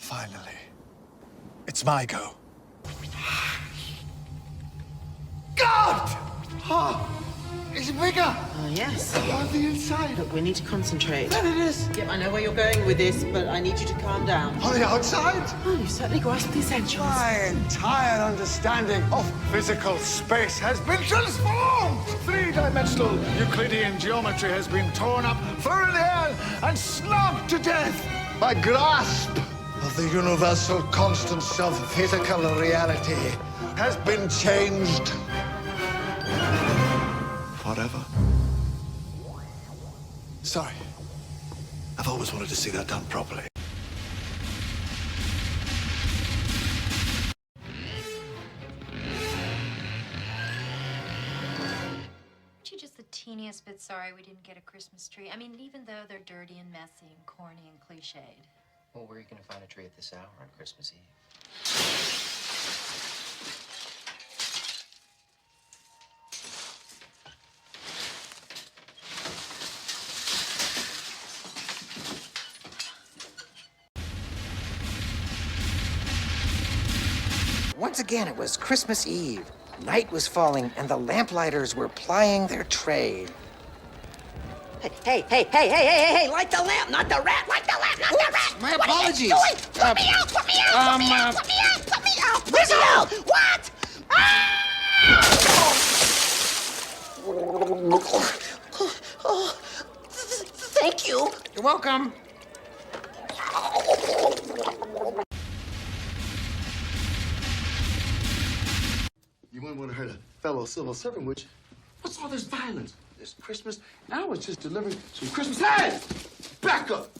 Finally. It's my go. God! Oh, it's bigger! Yes. On the inside. Look, we need to concentrate. There it is. Yep, I know where you're going with this, but I need you to calm down. On the outside. Oh, you certainly grasped the essentials. My entire understanding of physical space has been transformed. Three-dimensional Euclidean geometry has been torn up, thrown in the air, and snubbed to death. My grasp of the universal constants of physical reality has been changed. Forever. Sorry. I've always wanted to see that done properly. Aren't you just the teeniest bit sorry we didn't get a Christmas tree? I mean, even though they're dirty and messy and corny and cliched. Well, where are you going to find a tree at this hour on Christmas Eve? Once again, it was Christmas Eve. Night was falling, and the lamplighter's were plying their trade. Hey, light the lamp, not the rat, light the lamp, not the rat! My apologies. What are you doing? Put me out, put me out, put me out, put me out, put me out, put me out! What? Oh, thank you. You're welcome. You wouldn't want to hurt a fellow civil servant, would you? What's all this violence? It's Christmas, and I was just delivering some Christmas. Hey! Back up!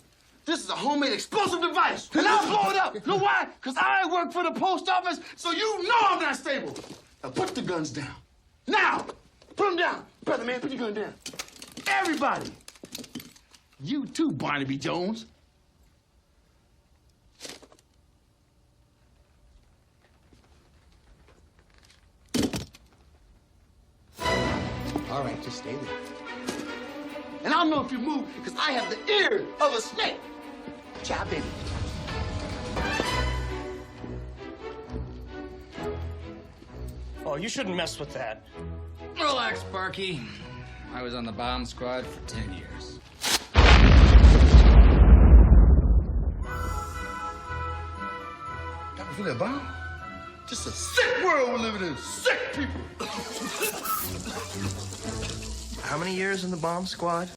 This is a homemade explosive device, and I'll blow it up. You know why? Because I work for the post office, so you know I'm not stable. Now put the guns down. Now! Put them down. Brother man, put your gun down. Everybody! You too, Barnaby Jones. All right, just stay there. And I'll know if you move, because I have the ear of a snake. Ciao, baby. Oh, you shouldn't mess with that. Relax, Sparky. I was on the bomb squad for 10 years. That was really a bomb? Just a sick world we're living in. Sick people. How many years in the bomb squad?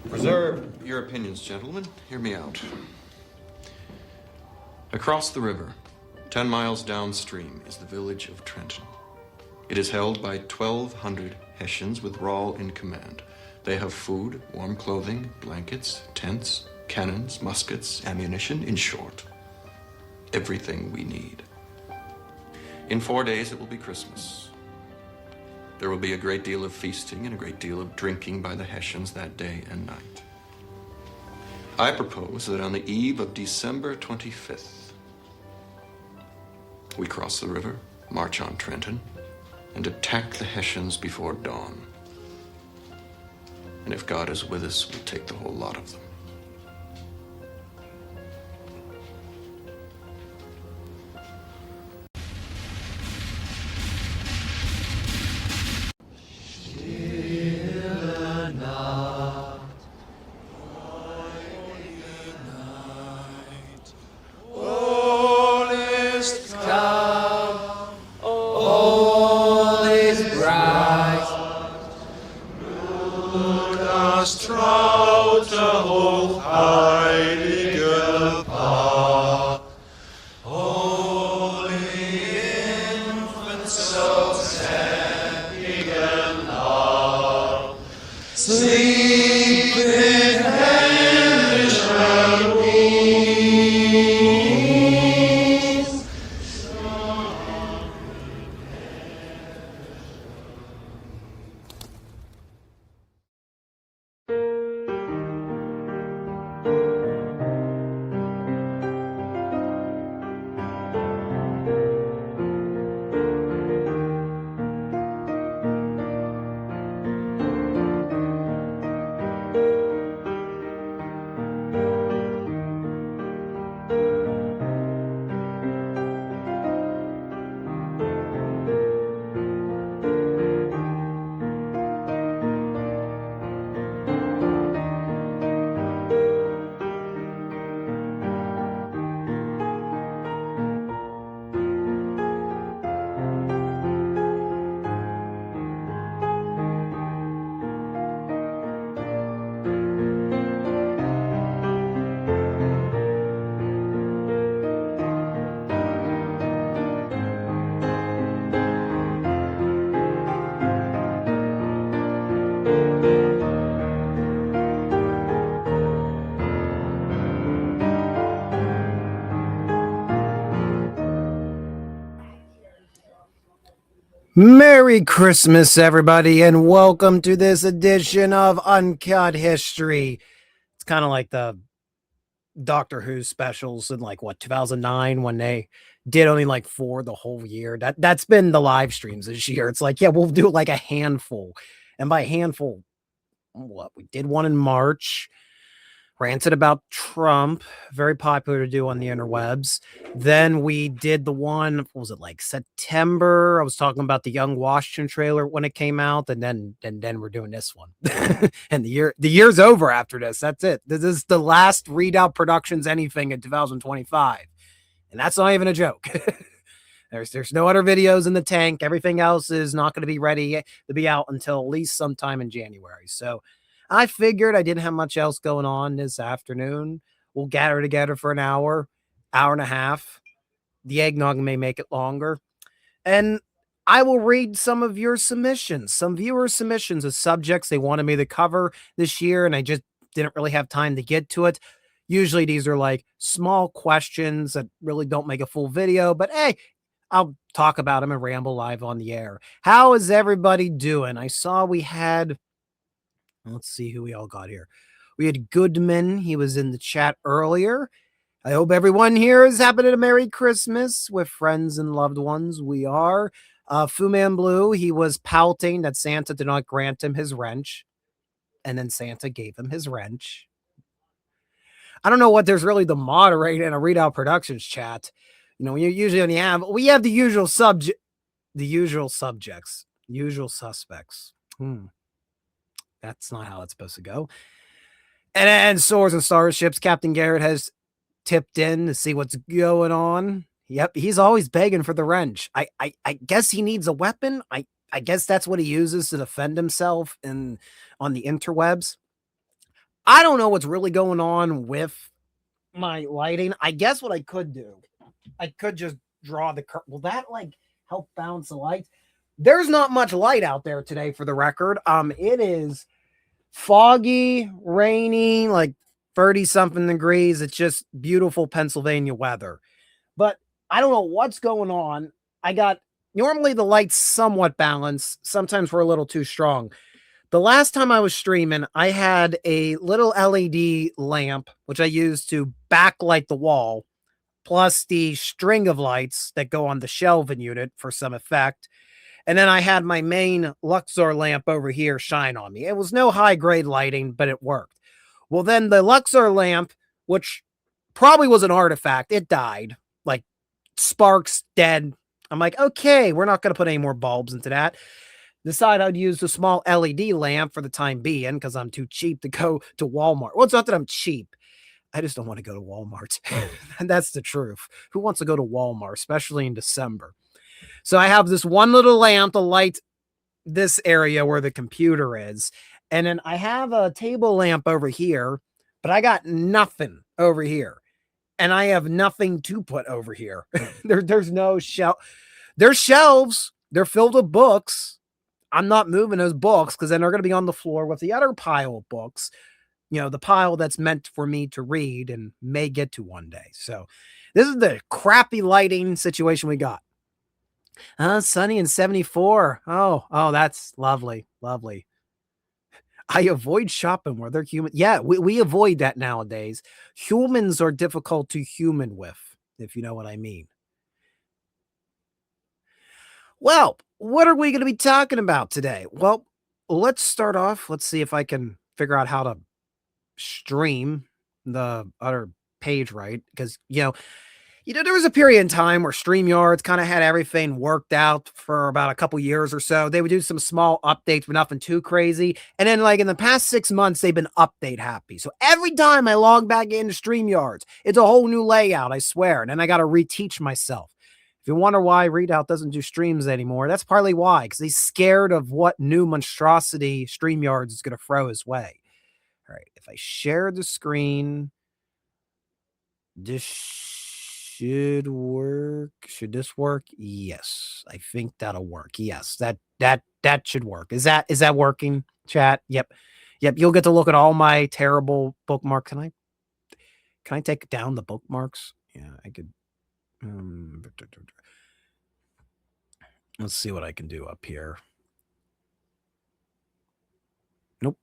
Reserve your opinions, gentlemen. Hear me out. Across the river, 10 miles downstream, is the village of Trenton. It is held by 1,200 Hessians with Rahl in command. They have food, warm clothing, blankets, tents, cannons, muskets, ammunition, in short, everything we need. In 4 days, it will be Christmas. There will be a great deal of feasting and a great deal of drinking by the Hessians that day and night. I propose that on the eve of December 25th, we cross the river, march on Trenton, and attack the Hessians before dawn. And if God is with us, we'll take the whole lot of them. Merry Christmas, everybody, and welcome to this edition of Uncut History. It's kind of like the Doctor Who specials in 2009 when they did only 4 the whole year. That's been the live streams this year. It's like, yeah, we'll do like a handful. And by handful, what we did one in March, ranted about Trump, very popular to do on the interwebs. Then we did the one, what was it, like September? I was talking about the Young Washington trailer when it came out, and then we're doing this one. And the year's over after this. That's it. This is the last Readout Productions anything in 2025. And that's not even a joke. There's no other videos in the tank. Everything else is not going to be ready to be out until at least sometime in January. So I figured I didn't have much else going on this afternoon. We'll gather together for an hour and a half. The eggnog may make it longer. And I will read some of your submissions, some viewer submissions of subjects they wanted me to cover this year, and I just didn't really have time to get to it. Usually these are like small questions that really don't make a full video, but hey, I'll talk about them and ramble live on the air. How is everybody doing? I saw we had... Let's see who we all got here. We had Goodman. He was in the chat earlier. I hope everyone here is having a Merry Christmas with friends and loved ones. We are. Fu Man Blue, he was pouting that Santa did not grant him his wrench. And then Santa gave him his wrench. I don't know what there's really to moderate in a Readout Productions chat. You know, you usually only we have the usual subjects, usual suspects. That's not how it's supposed to go. And Swords and Starships, Captain Garrett has tipped in to see what's going on. Yep, he's always begging for the wrench. I guess he needs a weapon. I guess that's what he uses to defend himself on the interwebs. I don't know what's really going on with my lighting. I guess what I could do, I could just draw the curtain. Will that help balance the light? There's not much light out there today, for the record. It is foggy, rainy, 30-something degrees. It's just beautiful Pennsylvania weather. But I don't know what's going on. Normally the light's somewhat balanced. Sometimes we're a little too strong. The last time I was streaming, I had a little LED lamp, which I used to backlight the wall, plus the string of lights that go on the shelving unit for some effect. And then I had my main Luxor lamp over here shine on me. It was no high-grade lighting, but it worked. Well, then the Luxor lamp, which probably was an artifact, it died. Sparks, dead. I'm like, okay, we're not going to put any more bulbs into that. Decided I'd use the small LED lamp for the time being because I'm too cheap to go to Walmart. Well, it's not that I'm cheap. I just don't want to go to Walmart. And that's the truth. Who wants to go to Walmart, especially in December? So I have this one little lamp to light this area where the computer is. And then I have a table lamp over here, but I got nothing over here. And I have nothing to put over here. There's no shelf. There's shelves. They're filled with books. I'm not moving those books because then they're going to be on the floor with the other pile of books. You know, the pile that's meant for me to read and may get to one day. So this is the crappy lighting situation we got. Sunny and 74. Oh, that's lovely. Lovely. I avoid shopping where they're human. Yeah, we avoid that nowadays. Humans are difficult to human with, if you know what I mean. Well, what are we going to be talking about today? Well, let's start off. Let's see if I can figure out how to stream the other page right. Because, there was a period in time where StreamYards kind of had everything worked out for about a couple years or so. They would do some small updates, but nothing too crazy. And then in the past 6 months, they've been update happy. So every time I log back into StreamYards, it's a whole new layout, I swear. And then I got to reteach myself. If you wonder why Readout doesn't do streams anymore, that's partly why, because he's scared of what new monstrosity StreamYards is going to throw his way. All right, if I share the screen, this should work. Should this work? Yes, I think that'll work. Yes, that should work. Is that working, chat? Yep. You'll get to look at all my terrible bookmarks. Can I take down the bookmarks? Yeah, I could. Let's see what I can do up here. Nope.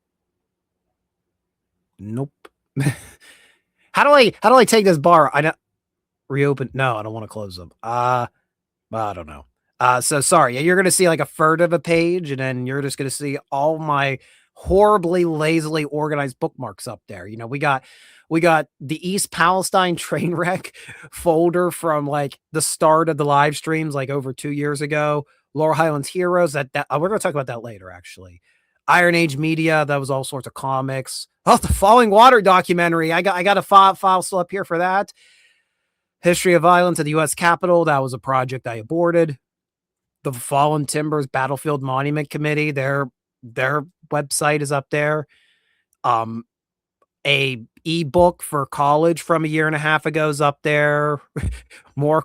Nope. How do I take this bar? I don't reopen. No, I don't want to close them. I don't know. So sorry. You're going to see like a third of a page, and then you're just going to see all my horribly lazily organized bookmarks up there. You know, we got the East Palestine train wreck folder from like the start of the live streams, like over 2 years ago. Laurel Highlands Heroes. That we're going to talk about that later, actually. Iron Age Media. That was all sorts of comics. Oh, the Falling Water documentary. I got a file still up here for that. History of Violence at the U.S. Capitol. That was a project I aborted. The Fallen Timbers Battlefield Monument Committee. Their website is up there. A ebook for college from a year and a half ago is up there. more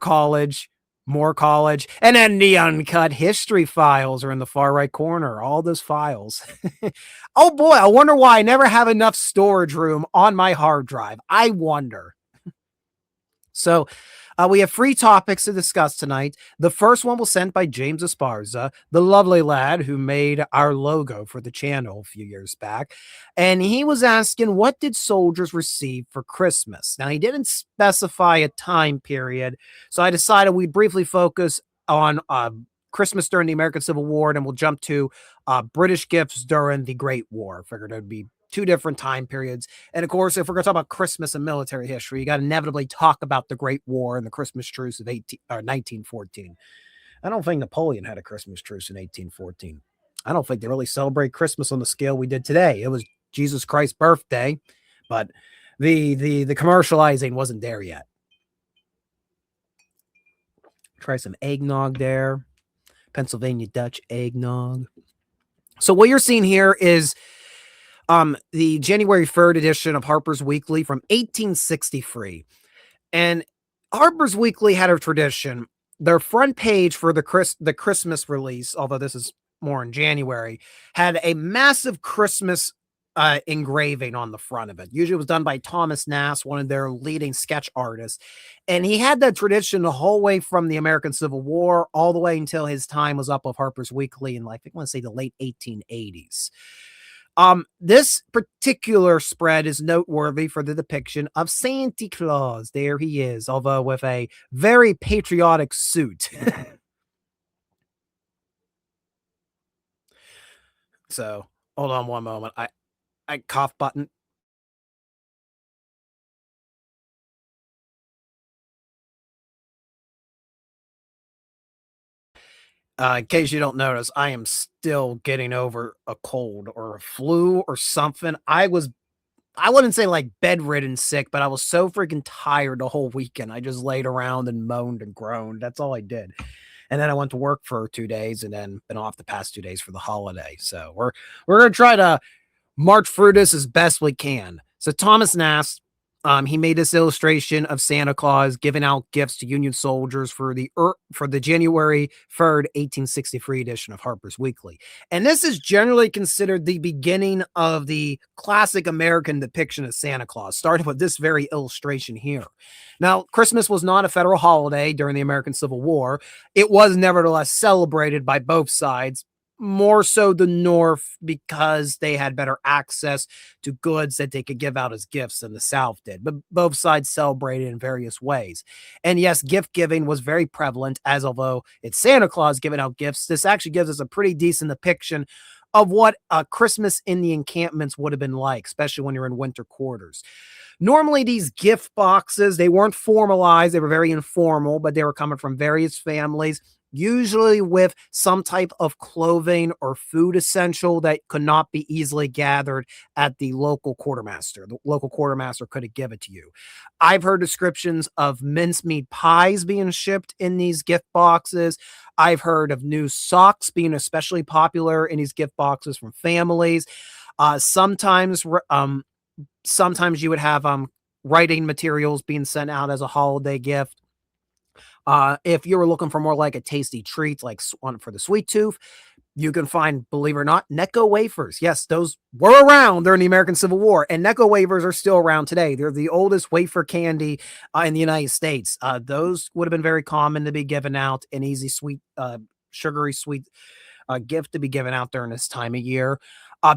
college, and then the Uncut history files are in the far right corner. All those files. Oh boy, I wonder why I never have enough storage room on my hard drive. I wonder. So we have 3 topics to discuss tonight. The first one was sent by James Esparza, the lovely lad who made our logo for the channel a few years back. And he was asking, what did soldiers receive for Christmas? Now, he didn't specify a time period, so I decided we'd briefly focus on Christmas during the American Civil War, and we'll jump to British gifts during the Great War. I figured it would be 2 different time periods. And of course, if we're going to talk about Christmas and military history, you got to inevitably talk about the Great War and the Christmas truce of 1914. I don't think Napoleon had a Christmas truce in 1814. I don't think they really celebrate Christmas on the scale we did today. It was Jesus Christ's birthday, but the commercializing wasn't there yet. Try some eggnog there. Pennsylvania Dutch eggnog. So what you're seeing here is the January 3rd edition of Harper's Weekly from 1863. And Harper's Weekly had a tradition. Their front page for the Christmas release, although this is more in January, had a massive Christmas engraving on the front of it. Usually it was done by Thomas Nast, one of their leading sketch artists. And he had that tradition the whole way from the American Civil War all the way until his time was up of Harper's Weekly in, like, I want to say the late 1880s. This particular spread is noteworthy for the depiction of Santa Claus. There he is, although with a very patriotic suit. So, hold on one moment. I cough button. In case you don't notice, I am still getting over a cold or a flu or something. I wouldn't say like bedridden sick, but I was so freaking tired the whole weekend. I just laid around and moaned and groaned. That's all I did. And then I went to work for 2 days and then been off the past 2 days for the holiday. So we're going to try to march through this as best we can. So Thomas Nast, he made this illustration of Santa Claus giving out gifts to Union soldiers for the January 3rd, 1863 edition of Harper's Weekly. And this is generally considered the beginning of the classic American depiction of Santa Claus, starting with this very illustration here. Now, Christmas was not a federal holiday during the American Civil War. It was nevertheless celebrated by both sides, more so the North because they had better access to goods that they could give out as gifts than the South did. But both sides celebrated in various ways. And yes, gift giving was very prevalent, as although it's Santa Claus giving out gifts, this actually gives us a pretty decent depiction of what Christmas in the encampments would have been like, especially when you're in winter quarters. Normally, these gift boxes, they weren't formalized. They were very informal, but they were coming from various families, usually with some type of clothing or food essential that could not be easily gathered at the local quartermaster. The local quartermaster couldn't give it to you. I've heard descriptions of mincemeat pies being shipped in these gift boxes. I've heard of new socks being especially popular in these gift boxes from families. Sometimes you would have writing materials being sent out as a holiday gift. If you were looking for more like a tasty treat, like one for the sweet tooth, you can find, believe it or not, Necco wafers. Yes, those were around during the American Civil War, and Necco wafers are still around today. They're the oldest wafer candy in the United States. Those would have been very common to be given out in easy sweet sugary sweet gift to be given out during this time of year.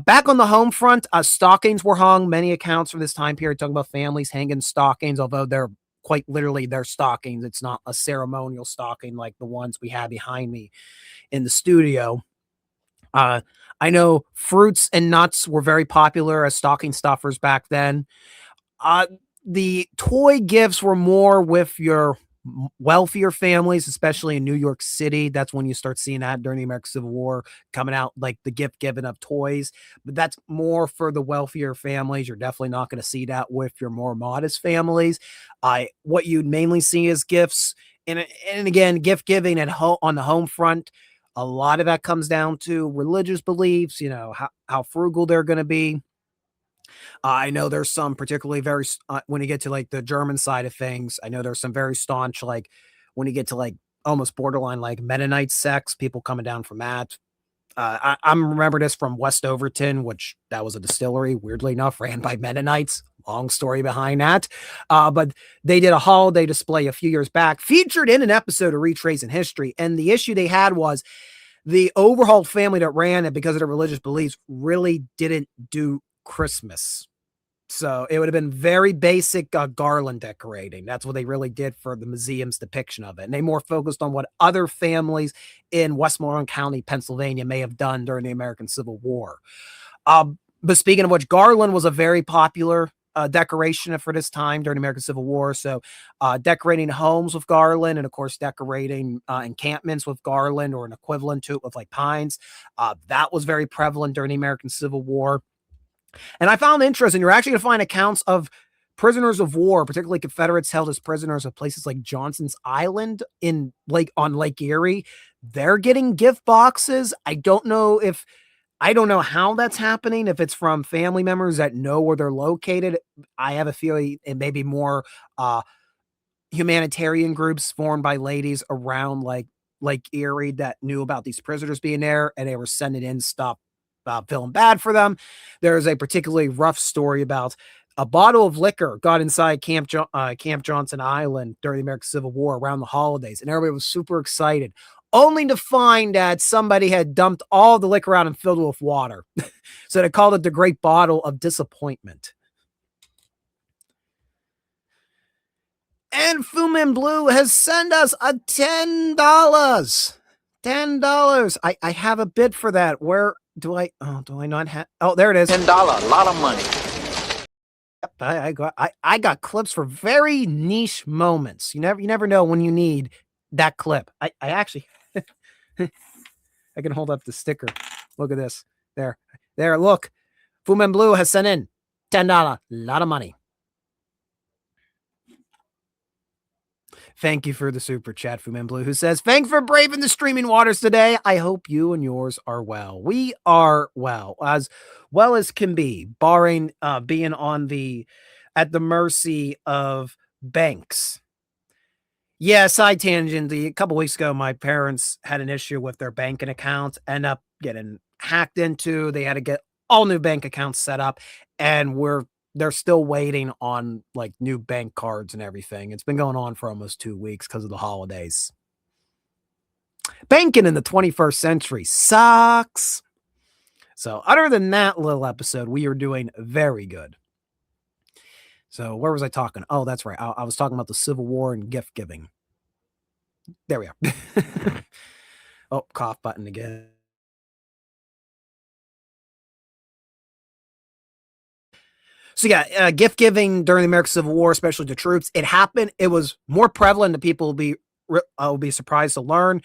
Back on the home front, stockings were hung. Many accounts from this time period talking about families hanging stockings, although they're quite literally their stockings. It's not a ceremonial stocking like the ones we have behind me in the studio. I know fruits and nuts were very popular as stocking stuffers back then. The toy gifts were more with your wealthier families, especially in New York City. That's when you start seeing that during the American Civil War coming out, like the gift giving of toys. But that's more for the wealthier families. You're definitely not going to see that with your more modest families. What you'd mainly see is gifts, and again, gift giving on the home front. A lot of that comes down to religious beliefs. How frugal they're going to be. I know there's some particularly very when you get to like the German side of things. I know there's some very staunch, like when you get to like almost borderline like Mennonite sects, people coming down from that. I'm remember this from West Overton, which that was a distillery, weirdly enough, ran by Mennonites. Long story behind that. But they did a holiday display a few years back, featured in an episode of Retracing History. And the issue they had was the overhauled family that ran it, because of their religious beliefs, really didn't do Christmas. So it would have been very basic garland decorating. That's what they really did for the museum's depiction of it. And they more focused on what other families in Westmoreland County, Pennsylvania may have done during the American Civil War. But speaking of which, garland was a very popular decoration for this time during the American Civil War. So decorating homes with garland, and of course decorating encampments with garland or an equivalent to it with like pines. That was very prevalent during the American Civil War. And I found it interesting. You're actually going to find accounts of prisoners of war, particularly Confederates held as prisoners of places like Johnson's Island on Lake Erie. They're getting gift boxes. I don't know how that's happening, if it's from family members that know where they're located. I have a feeling it may be more humanitarian groups formed by ladies around like Lake Erie that knew about these prisoners being there, and they were sending in stuff, feeling bad for them. There's a particularly rough story about a bottle of liquor got inside Camp Johnson Island during the American Civil War around the holidays, and everybody was super excited, only to find that somebody had dumped all the liquor out and filled it with water. So they called it the Great Bottle of Disappointment. And Fryman Blue has sent us a $10. $10. I have a bid for that. Where do I not have? Oh, there it is. $10, a lot of money. Yep, I got clips for very niche moments. You never know when you need that clip. I actually I can hold up the sticker. Look at this. There. Look, Fryman Blue has sent in $10. A lot of money. Thank you for the super chat, Fryman Blue, who says, "Thanks for braving the streaming waters today. I hope you and yours are well. We are well as can be, barring being at the mercy of banks." Yeah, side tangent. A couple weeks ago, my parents had an issue with their banking accounts, end up getting hacked into. They had to get all new bank accounts set up, and they're still waiting on like new bank cards and everything. It's been going on for almost 2 weeks because of the holidays. Banking in the 21st century sucks. So other than that little episode, we are doing very good. So where was I talking? Oh, that's right. I was talking about the Civil War and gift giving. There we are. Oh, cough button again. So yeah, gift giving during the American Civil War, especially to troops, it happened. It was more prevalent than people will be surprised to learn,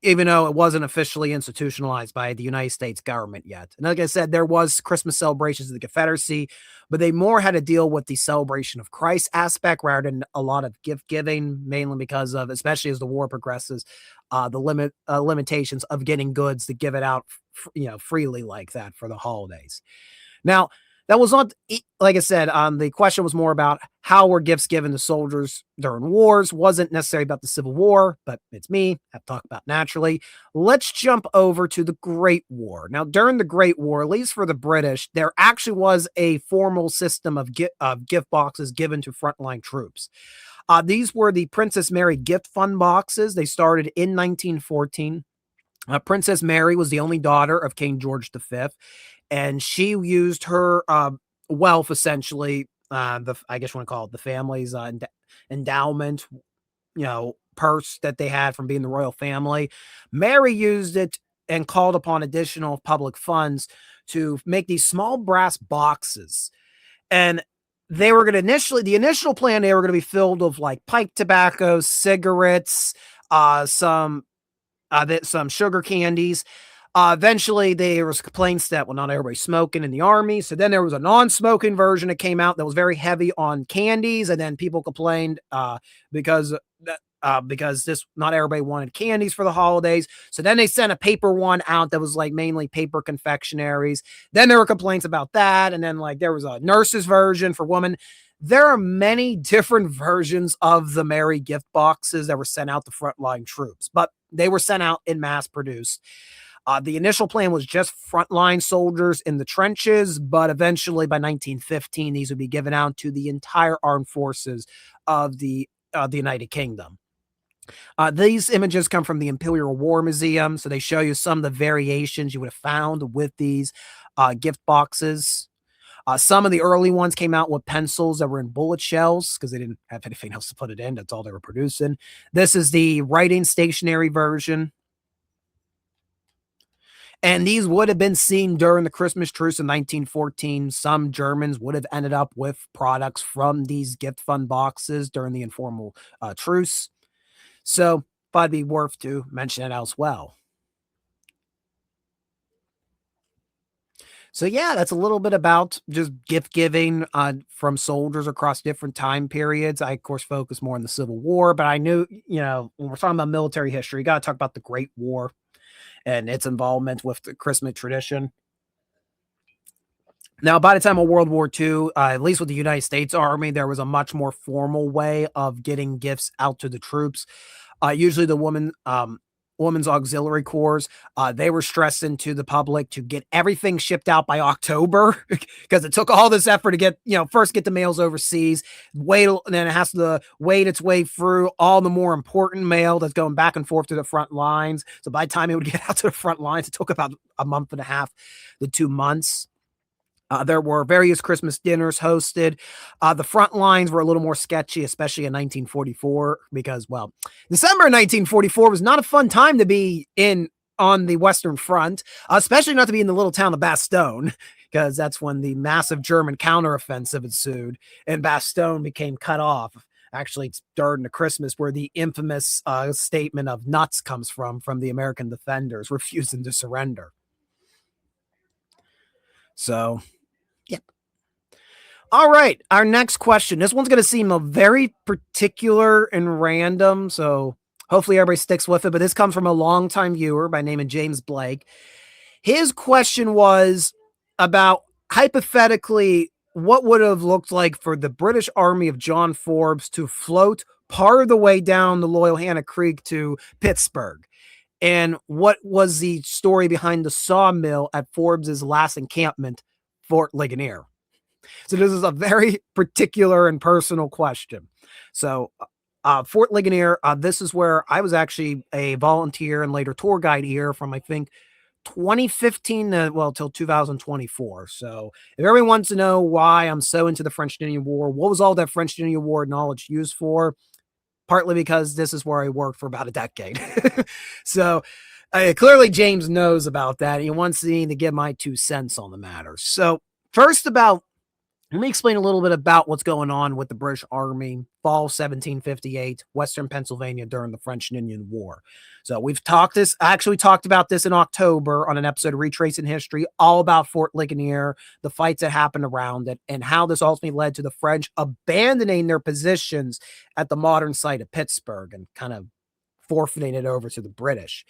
even though it wasn't officially institutionalized by the United States government yet. And like I said, there was Christmas celebrations of the Confederacy, but they more had to deal with the celebration of Christ aspect rather than a lot of gift giving, mainly because of, especially as the war progresses, the limitations of getting goods to give it out, freely like that for the holidays. Now, that was not, like I said, the question was more about how were gifts given to soldiers during wars. Wasn't necessarily about the Civil War, but it's me. I have to talk about naturally. Let's jump over to the Great War. Now, during the Great War, at least for the British, there actually was a formal system of gift boxes given to frontline troops. These were the Princess Mary gift fund boxes. They started in 1914. Princess Mary was the only daughter of King George V, and she used her wealth, essentially, I guess you want to call it the family's endowment, purse that they had from being the royal family. Mary used it and called upon additional public funds to make these small brass boxes. And they were going to the initial plan, they were going to be filled with like pipe tobacco, cigarettes, some sugar candies. Eventually, there was complaints that, well, not everybody's smoking in the army. So then there was a non-smoking version that came out that was very heavy on candies. And then people complained because not everybody wanted candies for the holidays. So then they sent a paper one out that was like mainly paper confectionaries. Then there were complaints about that. And then like there was a nurse's version for women. There are many different versions of the Mary gift boxes that were sent out to frontline troops, but they were sent out in mass produced. The initial plan was just frontline soldiers in the trenches, but eventually by 1915, these would be given out to the entire armed forces of the United Kingdom. These images come from the Imperial War Museum, so they show you some of the variations you would have found with these gift boxes. Some of the early ones came out with pencils that were in bullet shells because they didn't have anything else to put it in. That's all they were producing. This is the writing stationery version. And these would have been seen during the Christmas truce in 1914. Some Germans would have ended up with products from these gift fund boxes during the informal truce. So, thought it'd be worth to mention it as well. So yeah, that's a little bit about just gift giving from soldiers across different time periods. I, of course, focus more on the Civil War, but I knew, when we're talking about military history, you got to talk about the Great War and its involvement with the Christmas tradition. Now, by the time of World War II, at least with the United States Army, there was a much more formal way of getting gifts out to the troops. Usually the Women's Auxiliary Corps, they were stressing to the public to get everything shipped out by October because it took all this effort to get, first get the mails overseas, wait, and then it has to wait its way through all the more important mail that's going back and forth to the front lines. So by the time it would get out to the front lines, it took about a month and a half to 2 months. There were various Christmas dinners hosted. The front lines were a little more sketchy, especially in 1944, because, well, December 1944 was not a fun time to be on the Western Front, especially not to be in the little town of Bastogne, because that's when the massive German counteroffensive ensued, and Bastogne became cut off. Actually, it's during the Christmas where the infamous statement of nuts comes from the American defenders refusing to surrender. So, yep. All right, our next question. This one's going to seem a very particular and random, so hopefully everybody sticks with it, but this comes from a longtime viewer by name of James Blake. His question was about, hypothetically, what would have looked like for the British Army of John Forbes to float part of the way down the Loyalhanna Creek to Pittsburgh? And what was the story behind the sawmill at Forbes's last encampment, Fort Ligonier? So this is a very particular and personal question. So Fort Ligonier, this is where I was actually a volunteer and later tour guide here from, I think, 2015 till 2024. So if everyone wants to know why I'm so into the French Indian War, what was all that French Indian War knowledge used for? Partly because this is where I worked for about a decade. So clearly James knows about that. He wants me to give my 2 cents on the matter. So first let me explain a little bit about what's going on with the British Army, fall 1758, Western Pennsylvania during the French and Indian War. So we talked about this in October on an episode of Retracing History, all about Fort Ligonier, the fights that happened around it, and how this ultimately led to the French abandoning their positions at the modern site of Pittsburgh and kind of forfeiting it over to the British.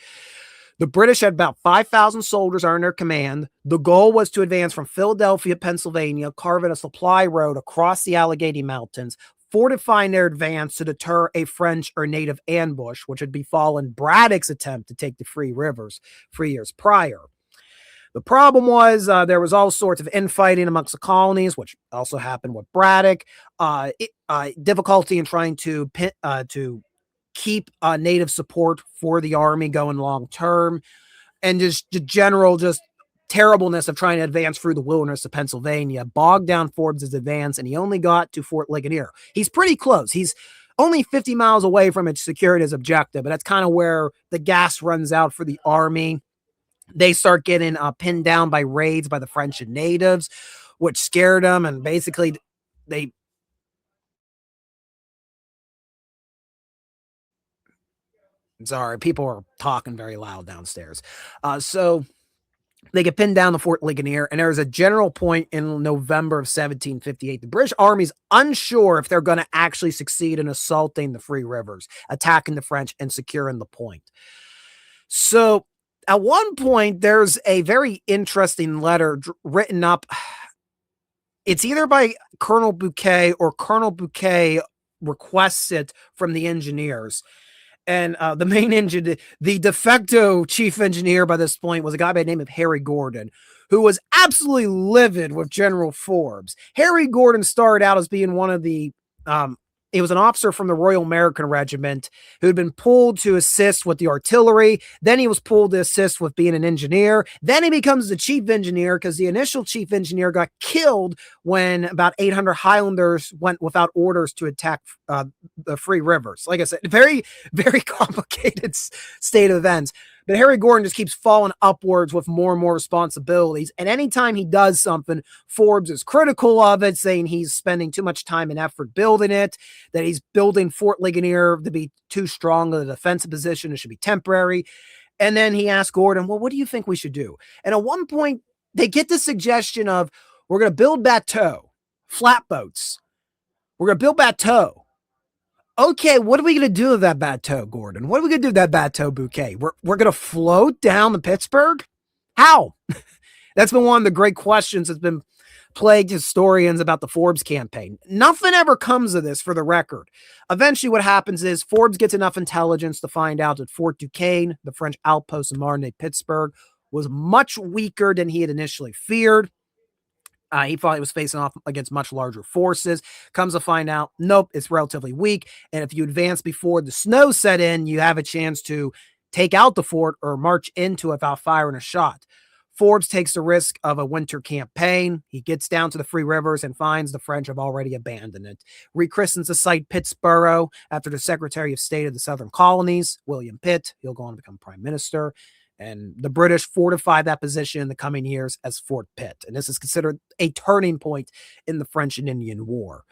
The British had about 5,000 soldiers under their command. The goal was to advance from Philadelphia, Pennsylvania, carving a supply road across the Allegheny Mountains, fortifying their advance to deter a French or native ambush, which had befallen Braddock's attempt to take the Three Rivers 3 years prior. The problem was there was all sorts of infighting amongst the colonies, which also happened with Braddock. Difficulty in trying to keep native support for the army going long term, and just the general terribleness of trying to advance through the wilderness of Pennsylvania bogged down Forbes' advance, and he only got to Fort Ligonier. He's pretty close. He's only 50 miles away from its secured his objective, but that's kind of where the gas runs out for the army. They start getting pinned down by raids by the French and natives, which scared them, and basically they sorry, people are talking very loud downstairs. So they get pinned down to Fort Ligonier, and there's a general point in November of 1758. The British Army's unsure if they're going to actually succeed in assaulting the Three Rivers, attacking the French, and securing the point. So at one point, there's a very interesting letter written up. It's either by Colonel Bouquet or Colonel Bouquet requests it from the engineers. And the main engineer, the de facto chief engineer by this point was a guy by the name of Harry Gordon, who was absolutely livid with General Forbes. Harry Gordon started out as being one of the, he was an officer from the Royal American Regiment who had been pulled to assist with the artillery. Then he was pulled to assist with being an engineer. Then he becomes the chief engineer because the initial chief engineer got killed when about 800 Highlanders went without orders to attack the Three Rivers. Like I said, very, very complicated state of events. But Harry Gordon just keeps falling upwards with more and more responsibilities. And anytime he does something, Forbes is critical of it, saying he's spending too much time and effort building it, that he's building Fort Ligonier to be too strong of a defensive position. It should be temporary. And then he asks Gordon, well, what do you think we should do? And at one point, they get the suggestion of, we're going to build bateau, flatboats. We're going to build bateau. Okay, what are we going to do with that bateau, Gordon? What are we going to do with that bateau, Bouquet? We're going to float down to Pittsburgh? How? That's been one of the great questions that's been plagued historians about the Forbes campaign. Nothing ever comes of this, for the record. Eventually what happens is Forbes gets enough intelligence to find out that Fort Duquesne, the French outpost in modern-day Pittsburgh, was much weaker than he had initially feared. He thought he was facing off against much larger forces. Comes to find out, nope, it's relatively weak. And if you advance before the snow set in, you have a chance to take out the fort or march into it without firing a shot. Forbes takes the risk of a winter campaign. He gets down to the Three Rivers and finds the French have already abandoned it. Rechristens the site Pittsboro after the Secretary of State of the Southern Colonies, William Pitt. He'll go on to become Prime Minister. And the British fortified that position in the coming years as Fort Pitt. And this is considered a turning point in the French and Indian War.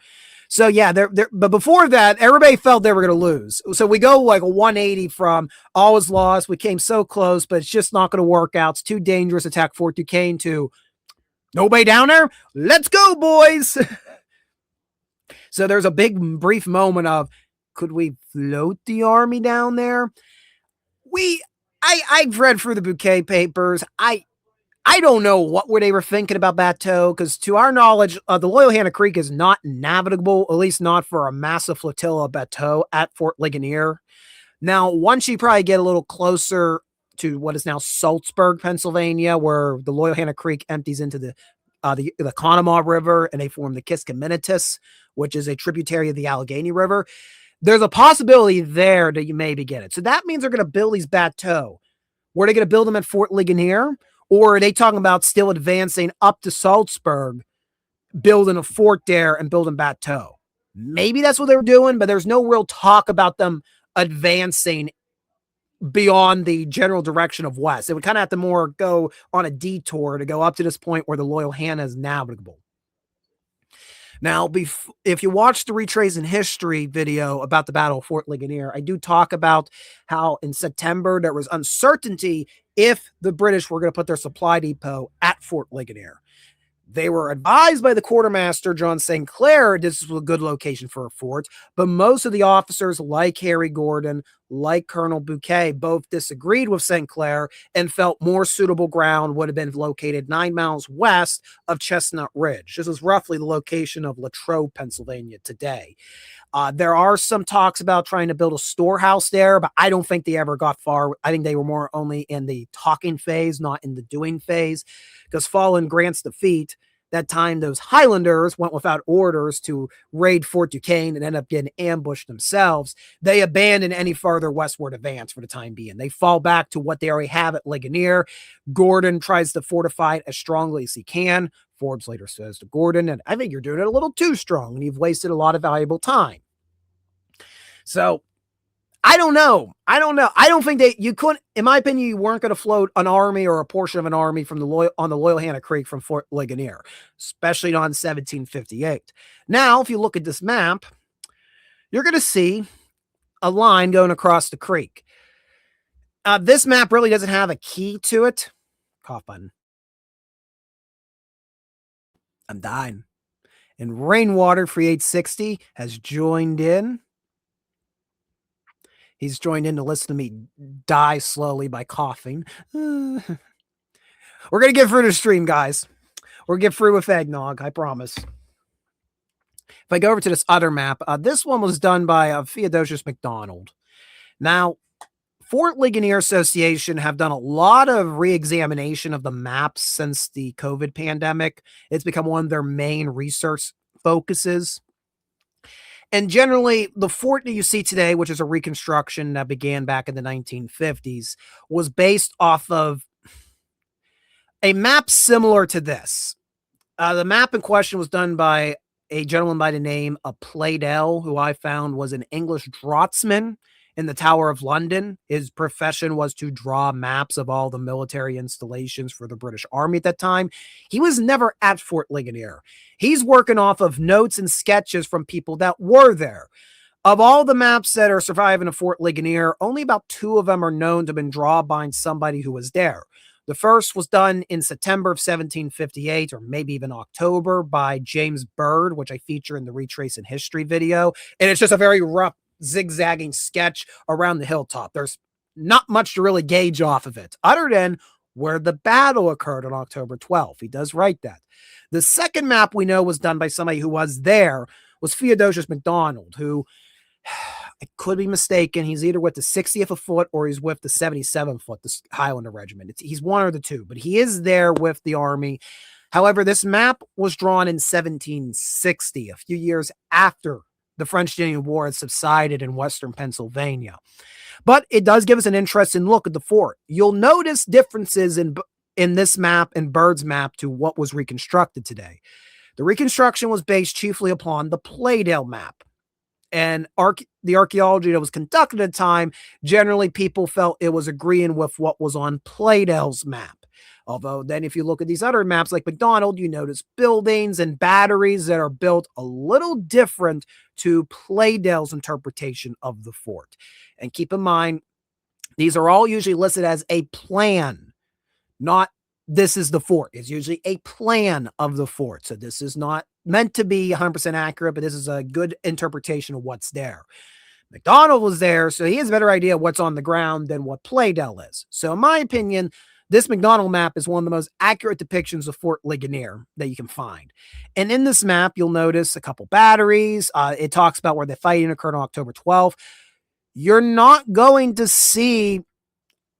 So yeah, but before that, everybody felt they were going to lose. So we go like a 180 from all is lost. We came so close, but it's just not going to work out. It's too dangerous to attack Fort Duquesne to nobody down there. Let's go, boys. So there's a big brief moment of, could we float the army down there? I've read through the Bouquet papers. I don't know what they were thinking about bateau, because to our knowledge, the Loyal Creek is not navigable, at least not for a massive flotilla of bateau at Fort Ligonier. Now, once you probably get a little closer to what is now Saltsburg, Pennsylvania, where the Loyal Creek empties into the Conemaugh River, and they form the Kiskiminetus, which is a tributary of the Allegheny River. There's a possibility there that you maybe get it. So that means they're going to build these bateaux. Were they going to build them at Fort Ligonier? Or are they talking about still advancing up to Saltsburg, building a fort there and building bateau? Maybe that's what they were doing, but there's no real talk about them advancing beyond the general direction of west. They would kind of have to more go on a detour to go up to this point where the Loyal Hannah is navigable. Now, if you watch the Retracing History video about the Battle of Fort Ligonier, I do talk about how in September there was uncertainty if the British were going to put their supply depot at Fort Ligonier. They were advised by the quartermaster, John St. Clair, this was a good location for a fort, but most of the officers, like Harry Gordon, like Colonel Bouquet, both disagreed with St. Clair and felt more suitable ground would have been located 9 miles west of Chestnut Ridge. This is roughly the location of Latrobe, Pennsylvania today. There are some talks about trying to build a storehouse there, but I don't think they ever got far. I think they were more only in the talking phase, not in the doing phase, because following Grant's defeat, that time those Highlanders went without orders to raid Fort Duquesne and end up getting ambushed themselves. They abandoned any further westward advance for the time being. They fall back to what they already have at Ligonier. Gordon tries to fortify it as strongly as he can. Forbes later says to Gordon, and I think you're doing it a little too strong and you've wasted a lot of valuable time. So I don't know. I don't think you couldn't, in my opinion, you weren't going to float an army or a portion of an army from on the Loyal Hannah Creek from Fort Ligonier, especially not in 1758. Now, if you look at this map, you're going to see a line going across the creek. This map really doesn't have a key to it. Cough button. I'm dying. And Rainwater 3860 has joined in. He's joined in to listen to me die slowly by coughing. We're going to get through the stream, guys. We're going to get through with eggnog, I promise. If I go over to this other map, this one was done by Theodosius MacDonald. Now, Fort Ligonier Association have done a lot of re-examination of the maps since the COVID pandemic. It's become one of their main research focuses. And generally, the fort that you see today, which is a reconstruction that began back in the 1950s, was based off of a map similar to this. The map in question was done by a gentleman by the name of Pleydell, who I found was an English draughtsman in the Tower of London. His profession was to draw maps of all the military installations for the British Army at that time. He was never at Fort Ligonier. He's working off of notes and sketches from people that were there. Of all the maps that are surviving of Fort Ligonier, only about 2 of them are known to have been drawn by somebody who was there. The first was done in September of 1758, or maybe even October, by James Bird, which I feature in the Retrace in History video. And it's just a very rough, zigzagging sketch around the hilltop. There's not much to really gauge off of it, other than where the battle occurred on October 12th. He does write that. The second map we know was done by somebody who was there, was Theodosius MacDonald, who, I could be mistaken, he's either with the 60th Foot or he's with the 77th Foot, the Highlander Regiment. He's one or the two, but he is there with the army. However, this map was drawn in 1760, a few years after the French-Indian War had subsided in western Pennsylvania. But it does give us an interesting look at the fort. You'll notice differences in this map and Bird's map to what was reconstructed today. The reconstruction was based chiefly upon the Pleydell map. And the archaeology that was conducted at the time, generally people felt it was agreeing with what was on Pleydell's map. Although then if you look at these other maps like MacDonald, you notice buildings and batteries that are built a little different to Pleydell's interpretation of the fort. And keep in mind, these are all usually listed as a plan, not this is the fort. It's usually a plan of the fort. So this is not meant to be 100% accurate, but this is a good interpretation of what's there. MacDonald was there, so he has a better idea of what's on the ground than what Pleydell is. So in my opinion, this MacDonald map is one of the most accurate depictions of Fort Ligonier that you can find. And in this map, you'll notice a couple batteries. It talks about where the fighting occurred on October 12th. You're not going to see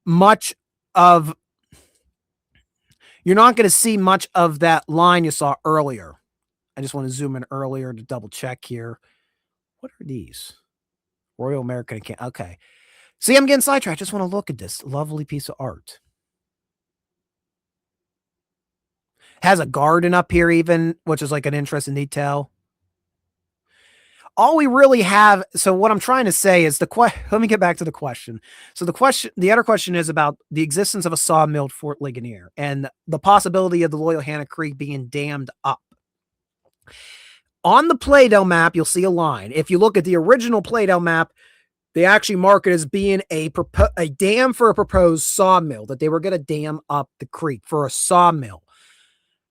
much of that line you saw earlier. I just want to zoom in earlier to double check here. What are these? Royal American. Okay. See, I'm getting sidetracked. I just want to look at this lovely piece of art. Has a garden up here even, which is like an interesting detail. All we really have, so what I'm trying to say is let me get back to the question. So the other question is about the existence of a sawmill at Fort Ligonier and the possibility of the Loyal Hannah Creek being dammed up. On the Pleydell map, you'll see a line. If you look at the original Pleydell map, they actually mark it as being a dam for a proposed sawmill, that they were going to dam up the creek for a sawmill.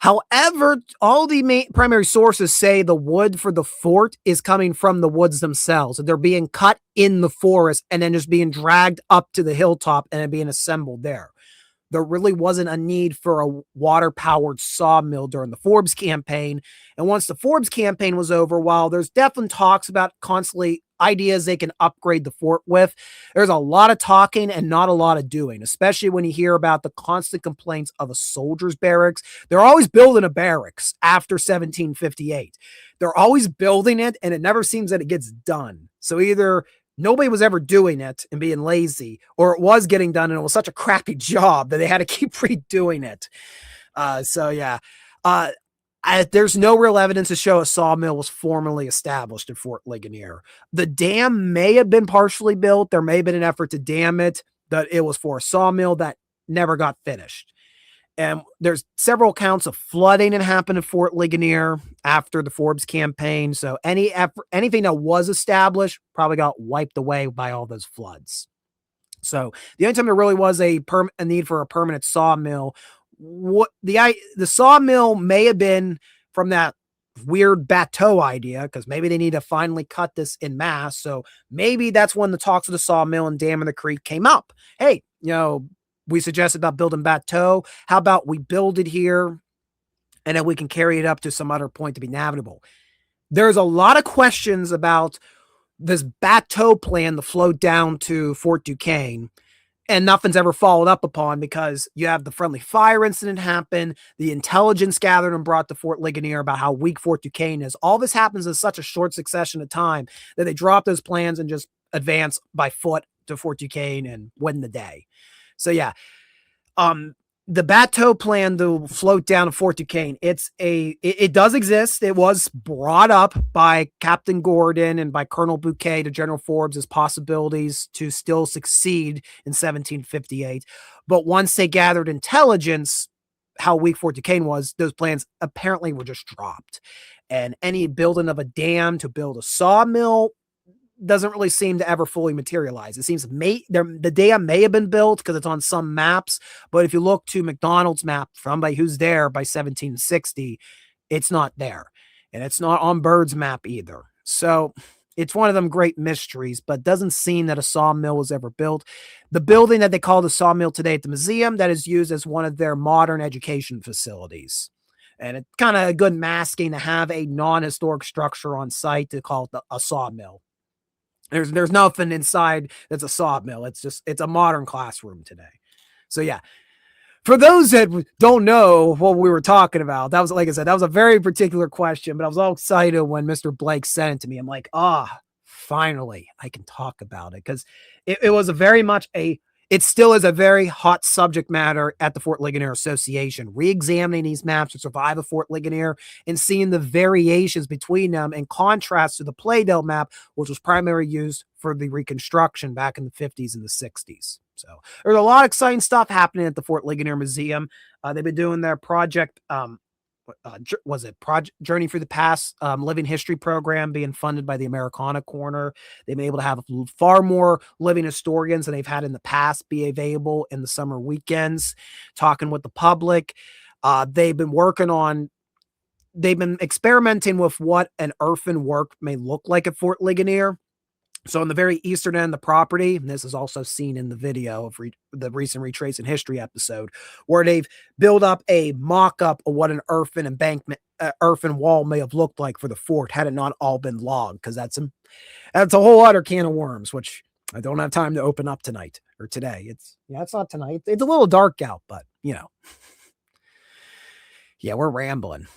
However, all the primary sources say the wood for the fort is coming from the woods themselves. They're being cut in the forest and then just being dragged up to the hilltop and then being assembled there. There really wasn't a need for a water-powered sawmill during the Forbes campaign. And once the Forbes campaign was over, while there's definitely talks about constantly ideas they can upgrade the fort with, there's a lot of talking and not a lot of doing, especially when you hear about the constant complaints of a soldier's barracks. They're always building a barracks after 1758. They're always building it, and it never seems that it gets done. So either nobody was ever doing it and being lazy, or it was getting done and it was such a crappy job that they had to keep redoing it. There's no real evidence to show a sawmill was formally established at Fort Ligonier. The dam may have been partially built. There may have been an effort to dam it, that it was for a sawmill that never got finished. And there's several accounts of flooding that happened at Fort Ligonier after the Forbes campaign. So anything that was established probably got wiped away by all those floods. So the only time there really was a need for a permanent sawmill, the sawmill may have been from that weird bateau idea, because maybe they need to finally cut this in mass. So maybe that's when the talks of the sawmill and damming the creek came up. Hey, we suggested about building bateau. How about we build it here and then we can carry it up to some other point to be navigable? There's a lot of questions about this bateau plan to float down to Fort Duquesne, and nothing's ever followed up upon because you have the friendly fire incident happen, the intelligence gathered and brought to Fort Ligonier about how weak Fort Duquesne is. All this happens in such a short succession of time that they drop those plans and just advance by foot to Fort Duquesne and win the day. So yeah, the bateau plan to float down to Fort Duquesne, it does exist. It was brought up by Captain Gordon and by Colonel Bouquet to General Forbes as possibilities to still succeed in 1758. But once they gathered intelligence, how weak Fort Duquesne was, those plans apparently were just dropped. And any building of a dam to build a sawmill doesn't really seem to ever fully materialize. It seems the dam may have been built because it's on some maps, but if you look to McDonald's map from somebody who's there by 1760, it's not there. And it's not on Bird's map either. So it's one of them great mysteries, but doesn't seem that a sawmill was ever built. The building that they call the sawmill today at the museum, that is used as one of their modern education facilities. And it's kind of a good masking to have a non-historic structure on site to call it a sawmill. There's nothing inside that's a sawmill. It's a modern classroom today. So yeah, for those that don't know what we were talking about, that was, like I said, that was a very particular question, but I was all excited when Mr. Blake sent it to me. I'm like, finally I can talk about it, because it was it still is a very hot subject matter at the Fort Ligonier Association, re-examining these maps to survive at Fort Ligonier and seeing the variations between them in contrast to the Playdale map, which was primarily used for the Reconstruction back in the 50s and the 60s. So there's a lot of exciting stuff happening at the Fort Ligonier Museum. They've been doing their project, Project Journey Through the Past Living History program being funded by the Americana Corner. They've been able to have far more living historians than they've had in the past be available in the summer weekends, talking with the public. They've been experimenting with what an earthen work may look like at Fort Ligonier. So on the very eastern end of the property, and this is also seen in the video of the recent Retracing History episode, where they've built up a mock-up of what an earthen embankment, earthen wall may have looked like for the fort had it not all been logged, because that's a whole other can of worms, which I don't have time to open up tonight or today. It's not tonight. It's a little dark out, but yeah, we're rambling.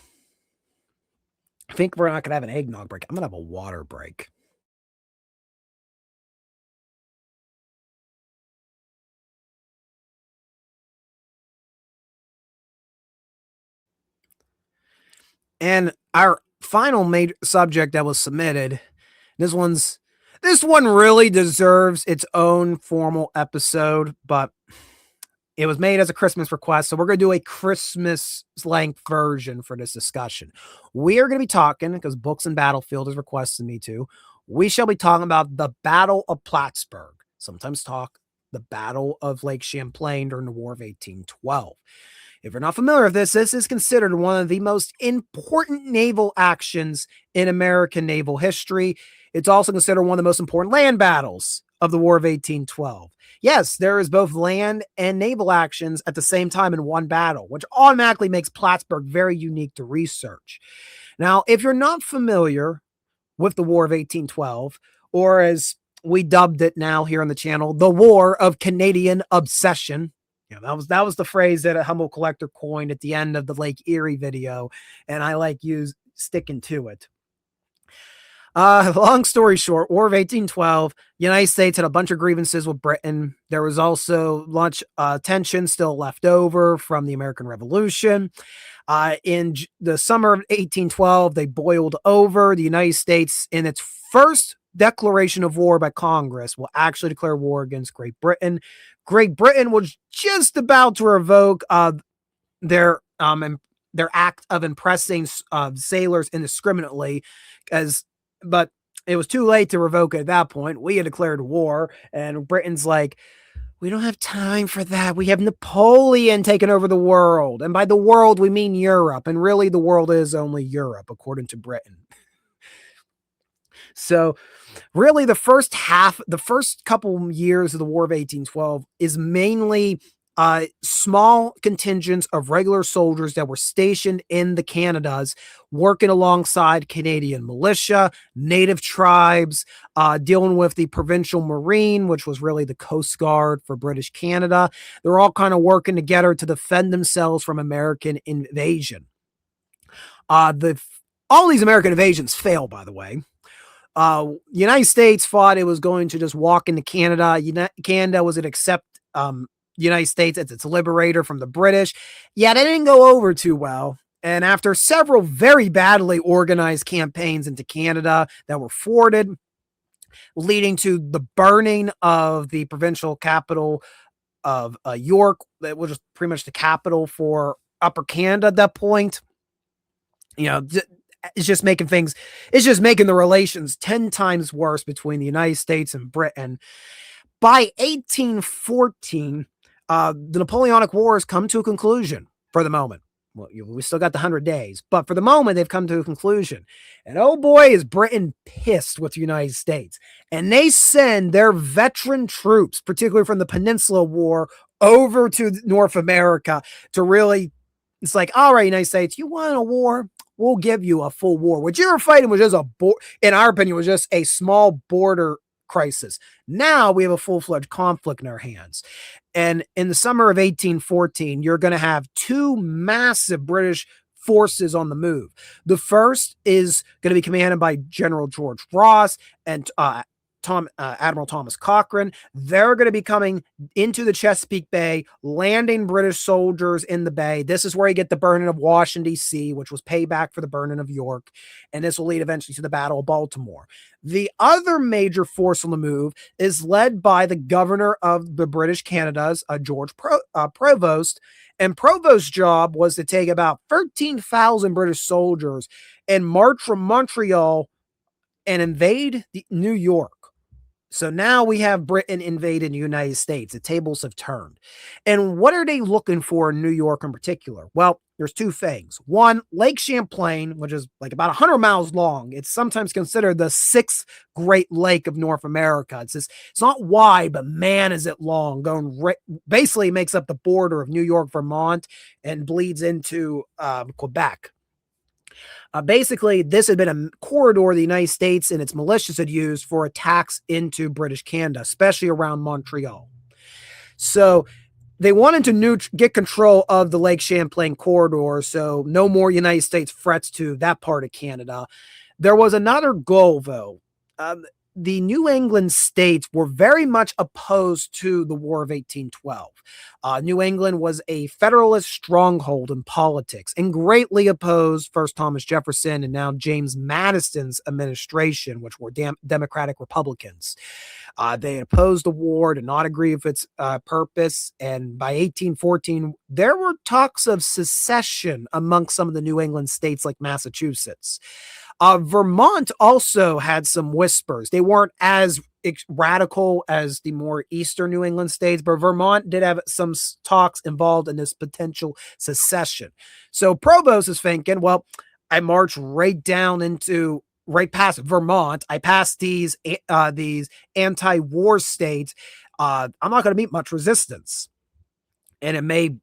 I think we're not gonna have an eggnog break. I'm gonna have a water break. And our final major subject that was submitted, this one really deserves its own formal episode, but it was made as a Christmas request, so we're going to do a Christmas length version for this discussion. We are going to be talking, because Books and Battlefield has requested me to, we shall be talking about the Battle of Plattsburgh, sometimes the Battle of Lake Champlain during the War of 1812. If you're not familiar with this, this is considered one of the most important naval actions in American naval history. It's also considered one of the most important land battles of the War of 1812. Yes, there is both land and naval actions at the same time in one battle, which automatically makes Plattsburgh very unique to research. Now, if you're not familiar with the War of 1812, or as we dubbed it now here on the channel, the War of Canadian Obsession. That was the phrase that a humble collector coined at the end of the Lake Erie video, and I like sticking to it. Long story short, War of 1812, the United States had a bunch of grievances with Britain. There was also much tension still left over from the American Revolution. In the summer of 1812, they boiled over. The United States, in its first declaration of war by Congress, will actually declare war against Great Britain. Great Britain was just about to revoke their act of impressing sailors indiscriminately, but it was too late to revoke it at that point. We had declared war, and Britain's like, we don't have time for that. We have Napoleon taking over the world. And by the world, we mean Europe. And really, the world is only Europe, according to Britain. So really, the first couple years of the War of 1812 is mainly small contingents of regular soldiers that were stationed in the Canadas, working alongside Canadian militia, native tribes, dealing with the Provincial Marine, which was really the Coast Guard for British Canada. They're all kind of working together to defend themselves from American invasion. All these American invasions fail, by the way. United States thought it was going to just walk into Canada. Canada was going to accept United States as its liberator from the British. Yeah, that didn't go over too well. And after several very badly organized campaigns into Canada that were thwarted, leading to the burning of the provincial capital of York, that was just pretty much the capital for Upper Canada at that point. It's just making the relations 10 times worse between the United States and Britain. By 1814, the Napoleonic Wars come to a conclusion for the moment. Well, we still got the 100 days, but for the moment, they've come to a conclusion. And oh boy, is Britain pissed with the United States. And they send their veteran troops, particularly from the Peninsula War, over to North America to really, it's like, all right, United States, you want a war? We'll give you a full war. What you were fighting was just in our opinion, was just a small border crisis. Now we have a full-fledged conflict in our hands. And in the summer of 1814, you're going to have two massive British forces on the move. The first is going to be commanded by General George Ross and Admiral Thomas Cochrane. They're going to be coming into the Chesapeake Bay, landing British soldiers in the bay. This is where you get the burning of Washington, D.C., which was payback for the burning of York. And this will lead eventually to the Battle of Baltimore. The other major force on the move is led by the governor of the British Canadas, George Provost. And Provost's job was to take about 13,000 British soldiers and march from Montreal and invade New York. So now we have Britain invading the United States. The tables have turned. And what are they looking for in New York in particular? Well, there's two things. One, Lake Champlain, which is like about 100 miles long. It's sometimes considered the sixth great lake of North America. It's not wide, but man, is it long. Basically makes up the border of New York, Vermont, and bleeds into Quebec. Basically, this had been a corridor the United States and its militias had used for attacks into British Canada, especially around Montreal. So they wanted to get control of the Lake Champlain corridor, so no more United States threats to that part of Canada. There was another goal, though. The New England states were very much opposed to the War of 1812. New England was a Federalist stronghold in politics and greatly opposed first Thomas Jefferson and now James Madison's administration, which were Democratic Republicans. They opposed the war, did not agree with its purpose, and by 1814, there were talks of secession amongst some of the New England states like Massachusetts. Vermont also had some whispers. They weren't as radical as the more eastern New England states, but Vermont did have some talks involved in this potential secession. So Provost is thinking, well, I march right past Vermont. I pass these anti-war states. I'm not going to meet much resistance, and it may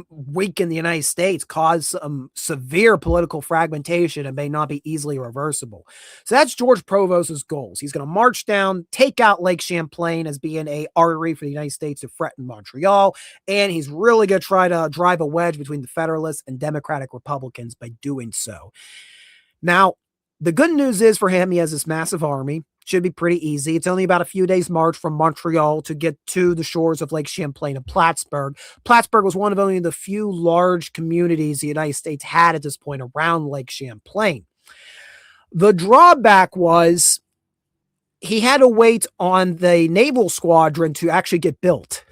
weaken the United States, cause some severe political fragmentation, and may not be easily reversible. So that's George Provost's goals. He's going to march down, take out Lake Champlain as being a artery for the United States to threaten Montreal, and he's really going to try to drive a wedge between the Federalists and Democratic Republicans by doing so. Now, the good news is for him, he has this massive army. Should be pretty easy. It's only about a few days' march from Montreal to get to the shores of Lake Champlain and Plattsburgh. Plattsburgh was one of only the few large communities the United States had at this point around Lake Champlain. The drawback was he had to wait on the naval squadron to actually get built.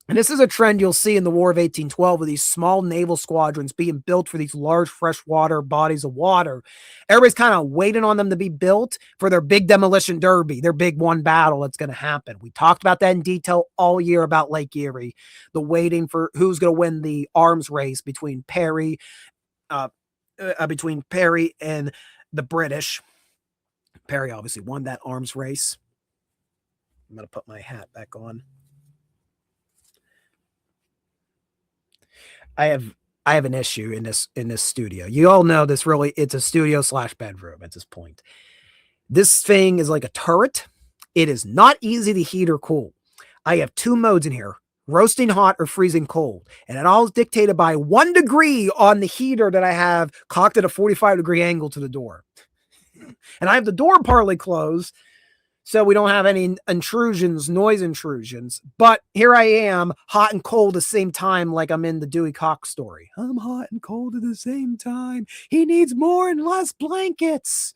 And this is a trend you'll see in the War of 1812 with these small naval squadrons being built for these large freshwater bodies of water. Everybody's kind of waiting on them to be built for their big demolition derby, their big one battle that's going to happen. We talked about that in detail all year about Lake Erie, the waiting for who's going to win the arms race between Perry and the British. Perry obviously won that arms race. I'm going to put my hat back on. I have an issue in this studio. You all know this really, it's a studio / bedroom at this point. This thing is like a turret. It is not easy to heat or cool. I have 2 modes in here, roasting hot or freezing cold. And it all is dictated by 1 degree on the heater that I have cocked at a 45-degree angle to the door. And I have the door partly closed, so we don't have any noise intrusions. But here I am, hot and cold at the same time, like I'm in the Dewey Cox story. I'm hot and cold at the same time. He needs more and less blankets.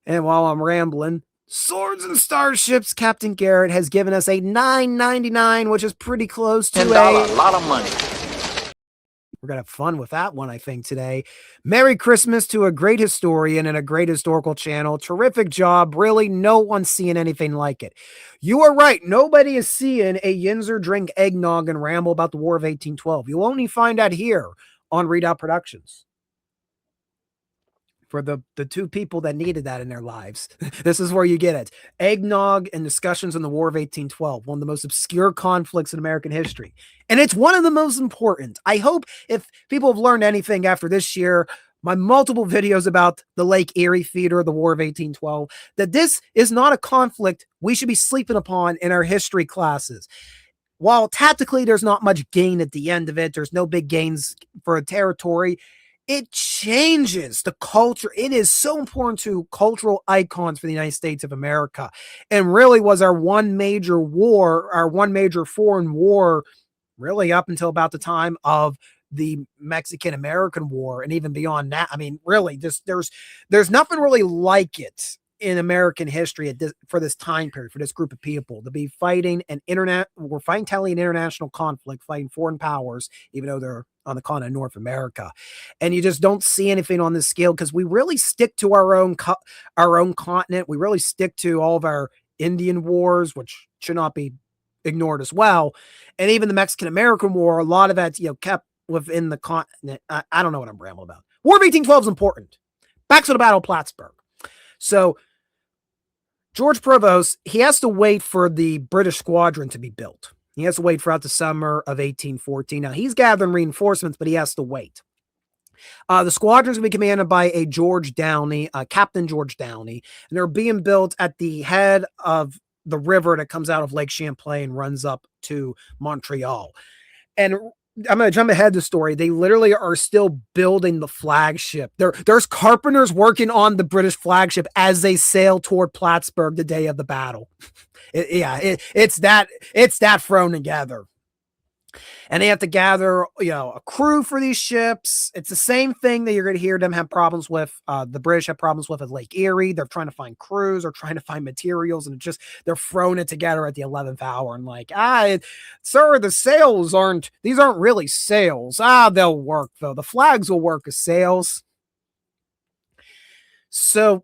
And while I'm rambling, Swords and Starships Captain Garrett has given us a $9.99, which is pretty close to $10, a lot of money. We're going to have fun with that one, I think, today. Merry Christmas to a great historian and a great historical channel. Terrific job. Really, no one's seeing anything like it. You are right. Nobody is seeing a Yinzer drink eggnog and ramble about the War of 1812. You'll only find that here on Readout Productions. For the 2 people that needed that in their lives. This is where you get it. Eggnog and discussions on the War of 1812, one of the most obscure conflicts in American history. And it's one of the most important. I hope if people have learned anything after this year, my multiple videos about the Lake Erie theater, the War of 1812, that this is not a conflict we should be sleeping upon in our history classes. While tactically there's not much gain at the end of it, there's no big gains for a territory, it changes the culture. It is so important to cultural icons for the United States of America, and really was our one major foreign war, really up until about the time of the Mexican-American War, and even beyond that. I mean, really, there's nothing really like it in American history for this time period, for this group of people to be fighting we're fighting telling an international conflict, fighting foreign powers, even though they're on the continent of North America. And you just don't see anything on this scale because we really stick to our own continent. We really stick to all of our Indian wars, which should not be ignored as well. And even the Mexican-American War, a lot of that's, kept within the continent. I don't know what I'm rambling about. War of 1812 is important. Back to the Battle of Plattsburgh. So George Provost, he has to wait for the British squadron to be built. He has to wait throughout the summer of 1814. Now, he's gathering reinforcements, but he has to wait. The squadron's going to be commanded by a George Downey, Captain George Downey, and they're being built at the head of the river that comes out of Lake Champlain, runs up to Montreal. And I'm going to jump ahead to the story. They literally are still building the flagship. There's carpenters working on the British flagship as they sail toward Plattsburgh the day of the battle. It's that thrown together. And they have to gather, a crew for these ships. It's the same thing that you're going to hear them have problems with. The British have problems with at Lake Erie. They're trying to find crews or trying to find materials, and they're throwing it together at the 11th hour. And like, sir, the sails these aren't really sails. They'll work though. The flags will work as sails. So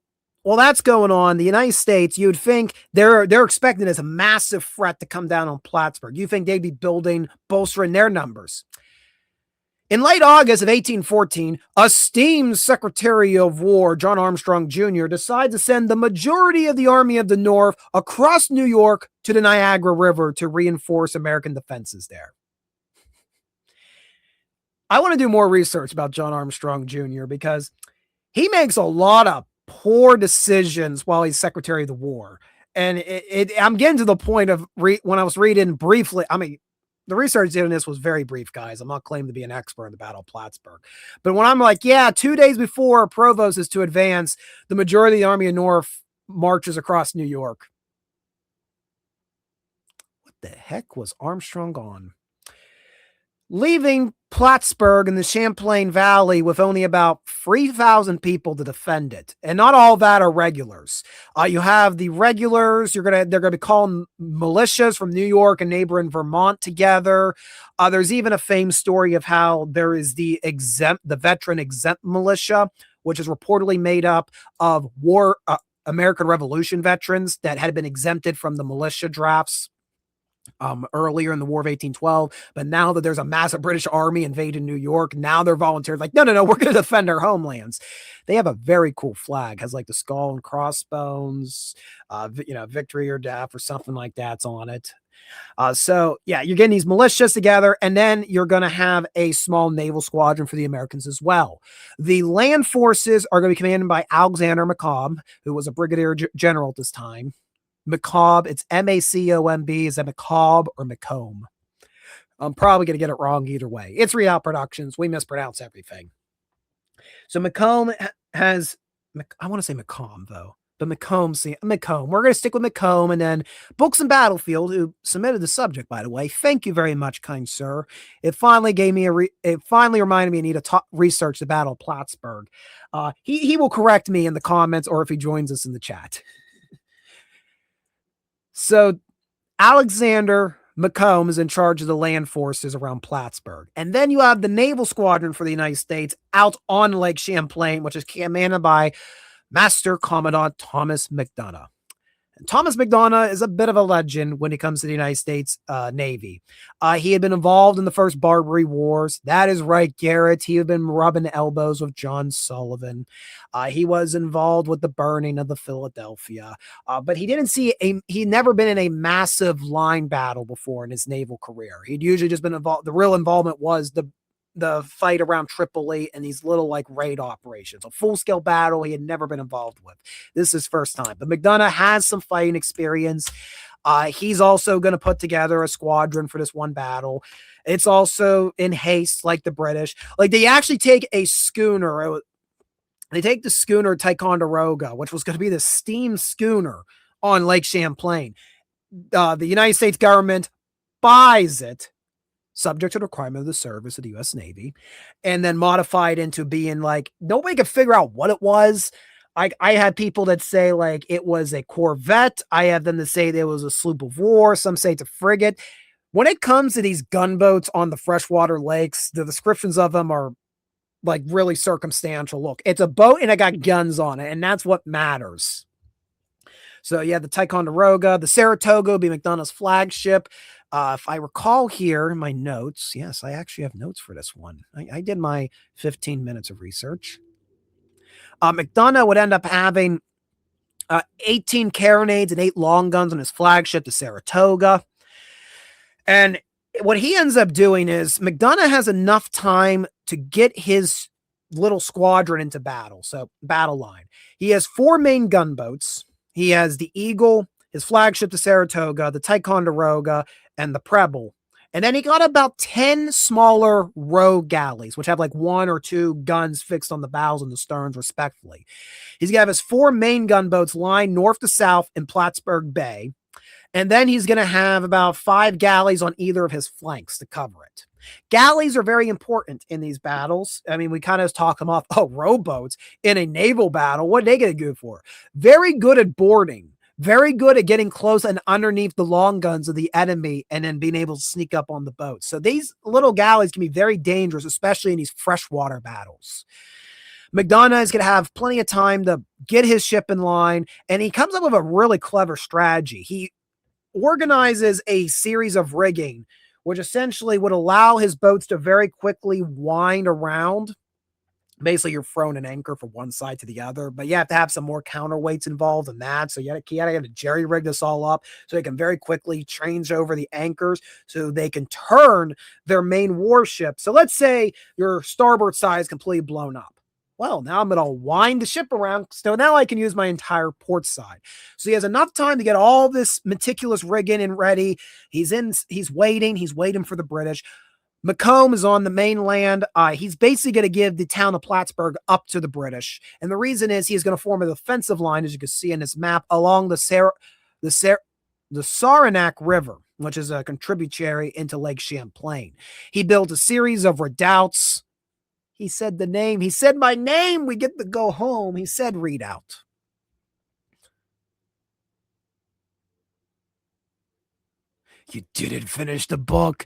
while that's going on, the United States, you'd think they're expecting this massive threat to come down on Plattsburgh. You think they'd be bolstering their numbers. In late August of 1814, esteemed Secretary of War John Armstrong Jr. decides to send the majority of the Army of the North across New York to the Niagara River to reinforce American defenses there. I want to do more research about John Armstrong Jr. because he makes a lot of poor decisions while he's Secretary of the War. And I'm getting to the point of when I was reading briefly, I mean, the research in this was very brief, guys. I'm not claiming to be an expert in the Battle of Plattsburgh. But when I'm like, yeah, 2 days before Provost is to advance, the majority of the Army of North marches across New York. What the heck was Armstrong on? Leaving Plattsburgh in the Champlain Valley with only about 3,000 people to defend it. And not all that are regulars. You have the regulars, they're gonna be calling militias from New York and neighboring Vermont together. There's even a famous story of how there is the veteran exempt militia, which is reportedly made up of American Revolution veterans that had been exempted from the militia drafts earlier in the War of 1812, but now that there's a massive British army invading New York, now they're volunteers like, no, we're going to defend our homelands. They have a very cool flag, has like the skull and crossbones, victory or death or something like that's on it. So yeah, you're getting these militias together, and then you're going to have a small naval squadron for the Americans as well. The land forces are going to be commanded by Alexander McComb, who was a brigadier general at this time. McComb, it's M-A-C-O-M-B. Is that McComb or McComb? I'm probably going to get it wrong either way. It's Real Productions. We mispronounce everything. So McComb has, I want to say McComb though, but McComb. We're going to stick with McComb, and then Books and Battlefield, who submitted the subject, by the way. Thank you very much, kind sir. It finally gave me it finally reminded me I need to research the Battle of Plattsburgh. He will correct me in the comments or if he joins us in the chat. So Alexander McComb is in charge of the land forces around Plattsburgh. And then you have the naval squadron for the United States out on Lake Champlain, which is commanded by Master Commandant Thomas McDonough. And Thomas McDonough is a bit of a legend when it comes to the United States Navy. He had been involved in the first Barbary Wars. That is right, Garrett. He had been rubbing elbows with John Sullivan. He was involved with the burning of the Philadelphia. But he'd never been in a massive line battle before in his naval career. He'd usually just been involved. The real involvement was the fight around Tripoli and these little like raid operations. A full-scale battle he had never been involved with. This is his first time. But McDonough has some fighting experience. He's also going to put together a squadron for this one battle. It's also in haste, like the British. Like they actually take a schooner. They take the schooner Ticonderoga, which was going to be the steam schooner on Lake Champlain. The United States government buys it, subject to the requirement of the service of the U.S. Navy, and then modified into being like, nobody could figure out what it was. I had people that say like it was a corvette. I have them that say there was a sloop of war. Some say it's a frigate. When it comes to these gunboats on the freshwater lakes, the descriptions of them are like really circumstantial. Look, it's a boat and it got guns on it, and that's what matters. So yeah, the Ticonderoga, the Saratoga will be McDonough's flagship. If I recall here in my notes, yes, I actually have notes for this one. I did my 15 minutes of research. McDonough would end up having 18 carronades and 8 long guns on his flagship, the Saratoga. And what he ends up doing is McDonough has enough time to get his little squadron into battle. So battle line. He has 4 main gunboats. He has the Eagle, his flagship, the Saratoga, the Ticonderoga, and the Preble. And then he got about 10 smaller row galleys, which have like 1 or 2 guns fixed on the bows and the sterns, respectively. He's going to have his 4 main gunboats lined north to south in Plattsburgh Bay. And then he's going to have about 5 galleys on either of his flanks to cover it. Galleys are very important in these battles. I mean, we kind of talk them off. Oh, rowboats in a naval battle. What are they going to go for? Very good at boarding. Very good at getting close and underneath the long guns of the enemy and then being able to sneak up on the boat. So these little galleys can be very dangerous, especially in these freshwater battles. McDonough is going to have plenty of time to get his ship in line, and he comes up with a really clever strategy. He organizes a series of rigging, which essentially would allow his boats to very quickly wind around. Basically, you're throwing an anchor from one side to the other, but you have to have some more counterweights involved in that. So you got to jerry rig this all up so they can very quickly change over the anchors so they can turn their main warship. So let's say your starboard side is completely blown up. Well, now I'm going to wind the ship around, so now I can use my entire port side. So he has enough time to get all this meticulous rigging and ready. He's waiting for the British. Macomb is on the mainland. He's basically going to give the town of Plattsburgh up to the British. And the reason is he's going to form a defensive line, as you can see in this map, along the Saranac River, which is a contributory into Lake Champlain. He built a series of redoubts. He said the name. He said my name. We get to go home. He said redoubt. You didn't finish the book.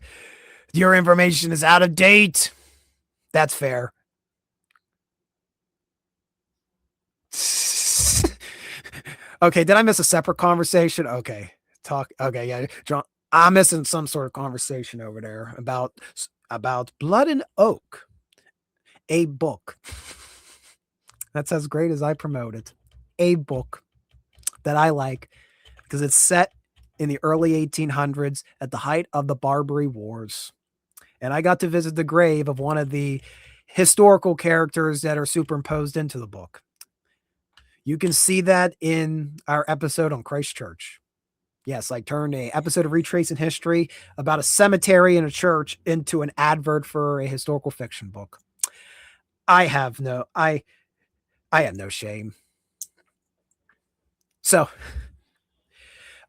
Your information is out of date. That's fair. Okay, did I miss a separate conversation? Okay. Okay, yeah. John, I'm missing some sort of conversation over there about Blood and Oak, a book. That's as great as I promote it. A book that I like because it's set in the early 1800s at the height of the Barbary Wars. And I got to visit the grave of one of the historical characters that are superimposed into the book. You can see that in our episode on Christchurch. Yes, I turned an episode of Retracing History about a cemetery and a church into an advert for a historical fiction book. I have no shame. So,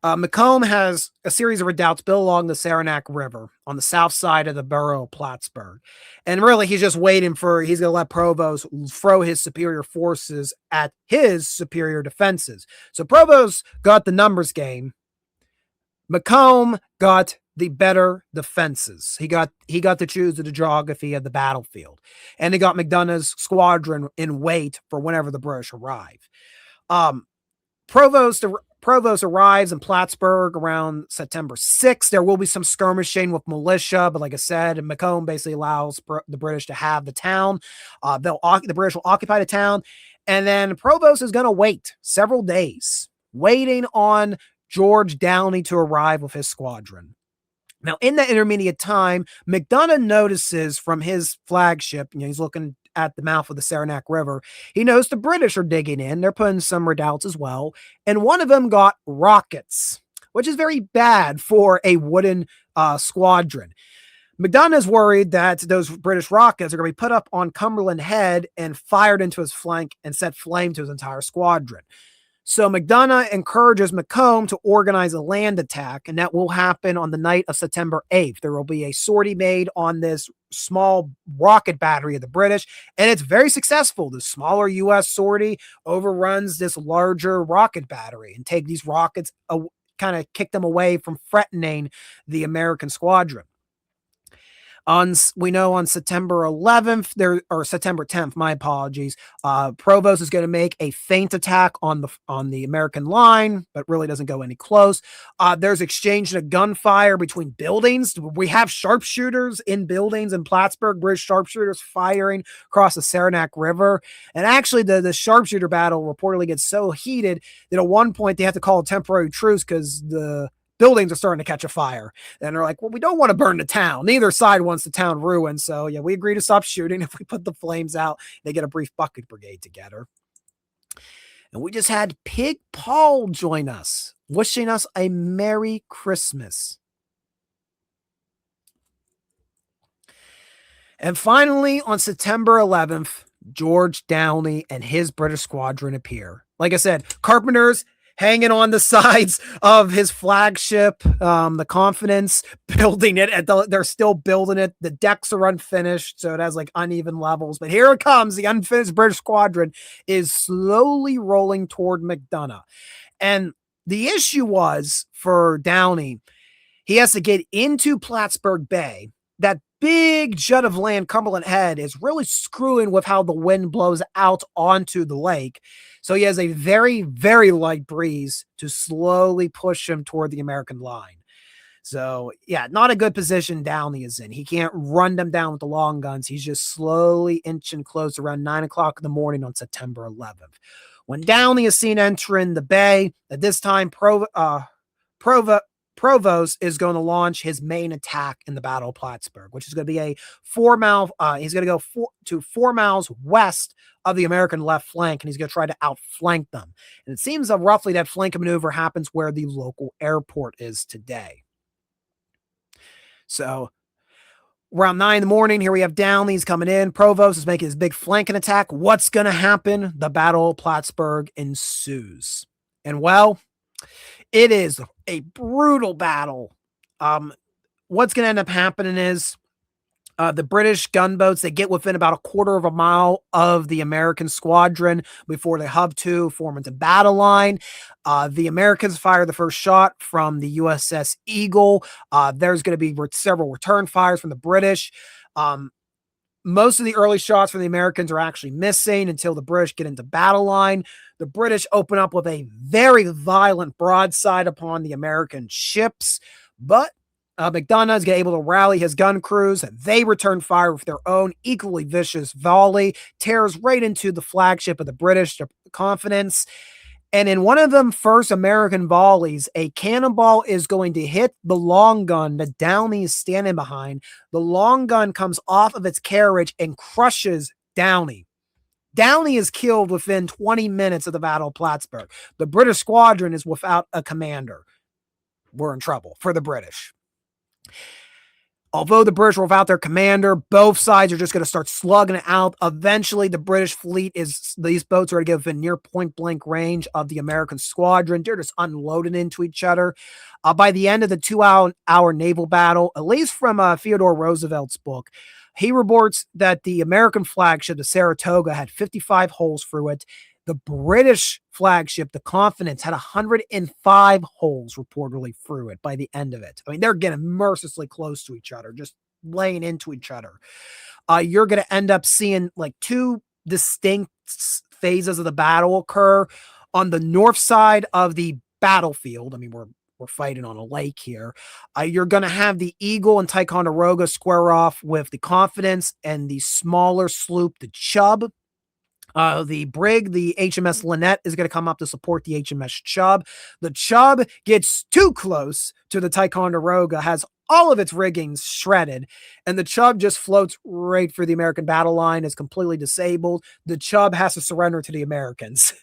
Macomb has a series of redoubts built along the Saranac River on the south side of the borough of Plattsburgh. And really, he's just waiting he's going to let Provost throw his superior forces at his superior defenses. So Provost got the numbers game. Macomb got the better defenses. He got to choose the geography of the battlefield. And he got McDonough's squadron in wait for whenever the British arrive. Provost arrives in Plattsburgh around September 6th. There will be some skirmishing with militia, but like I said, Macomb basically allows the British to have the town. The British will occupy the town, and then Provost is going to wait several days, waiting on George Downey to arrive with his squadron. Now, in that intermediate time, McDonough notices from his flagship, he's looking at the mouth of the Saranac River. He knows the British are digging in. They're putting some redoubts as well. And one of them got rockets, which is very bad for a wooden squadron. McDonough is worried that those British rockets are going to be put up on Cumberland Head and fired into his flank and set flame to his entire squadron. So McDonough encourages Macomb to organize a land attack, and that will happen on the night of September 8th. There will be a sortie made on this small rocket battery of the British, and it's very successful. The smaller U.S. sortie overruns this larger rocket battery and take these rockets, kind of kick them away from threatening the American squadron. We know on September 11th, or September 10th, my apologies, Provost is going to make a feint attack on the American line, but really doesn't go any close. There's exchange of gunfire between buildings. We have sharpshooters in buildings in Plattsburgh, British sharpshooters firing across the Saranac River. And actually, the sharpshooter battle reportedly gets so heated that at one point they have to call a temporary truce because the buildings are starting to catch a fire. And they're like, well, we don't want to burn the town. Neither side wants the town ruined. So yeah, we agree to stop shooting. If we put the flames out, they get a brief bucket brigade together. And we just had Pig Paul join us, wishing us a Merry Christmas. And finally, on September 11th, George Downey and his British squadron appear. Like I said, Carpenters hanging on the sides of his flagship, the Confidence, building it. They're still building it. The decks are unfinished, so it has like uneven levels. But here it comes. The unfinished British squadron is slowly rolling toward McDonough. And the issue was for Downey, he has to get into Plattsburgh Bay. That big jut of land, Cumberland Head, is really screwing with how the wind blows out onto the lake. So he has a very, very light breeze to slowly push him toward the American line. So, yeah, not a good position Downey is in. He can't run them down with the long guns. He's just slowly inching close around 9 o'clock in the morning on September 11th. When Downey is seen entering the bay, at this time, Provost is going to launch his main attack in the Battle of Plattsburgh, which is going to be a 4 mile. He's going to go 4 miles west of the American left flank, and he's going to try to outflank them. And it seems that roughly that flank maneuver happens where the local airport is today. So around 9 in the morning, here we have Downey's coming in. Provost is making his big flanking attack. What's going to happen? The Battle of Plattsburgh ensues. And well, it is a brutal battle. What's going to end up happening is the British gunboats, they get within about a quarter of a mile of the American squadron before they hub to, form into battle line. The Americans fire the first shot from the USS Eagle. There's going to be several return fires from the British. Most of the early shots from the Americans are actually missing until the British get into battle line. The British open up with a very violent broadside upon the American ships, but McDonough is able to rally his gun crews. They return fire with their own equally vicious volley, tears right into the flagship of the British, the Confidence. And in one of them first American volleys, a cannonball is going to hit the long gun that Downey is standing behind. The long gun comes off of its carriage and crushes Downey. Downey is killed within 20 minutes of the Battle of Plattsburgh. The British squadron is without a commander. We're in trouble for the British. Although the British were without their commander, both sides are just going to start slugging it out. Eventually, the British fleet these boats are going to get within near point blank range of the American squadron. They're just unloading into each other. By the end of the 2-hour naval battle, at least from Theodore Roosevelt's book, he reports that the American flagship, the Saratoga, had 55 holes through it. The British flagship, the Confidence, had 105 holes reportedly through it by the end of it. I mean, they're getting mercilessly close to each other, just laying into each other. You're going to end up seeing like two distinct phases of the battle occur. On the north side of the battlefield, I mean, we're fighting on a lake here. You're going to have the Eagle and Ticonderoga square off with the Confidence and the smaller sloop, the Chubb. The brig, the HMS Lynette, is going to come up to support the HMS Chubb. The Chubb gets too close to the Ticonderoga, has all of its rigging shredded, and the Chubb just floats right for the American battle line, is completely disabled. The Chubb has to surrender to the Americans.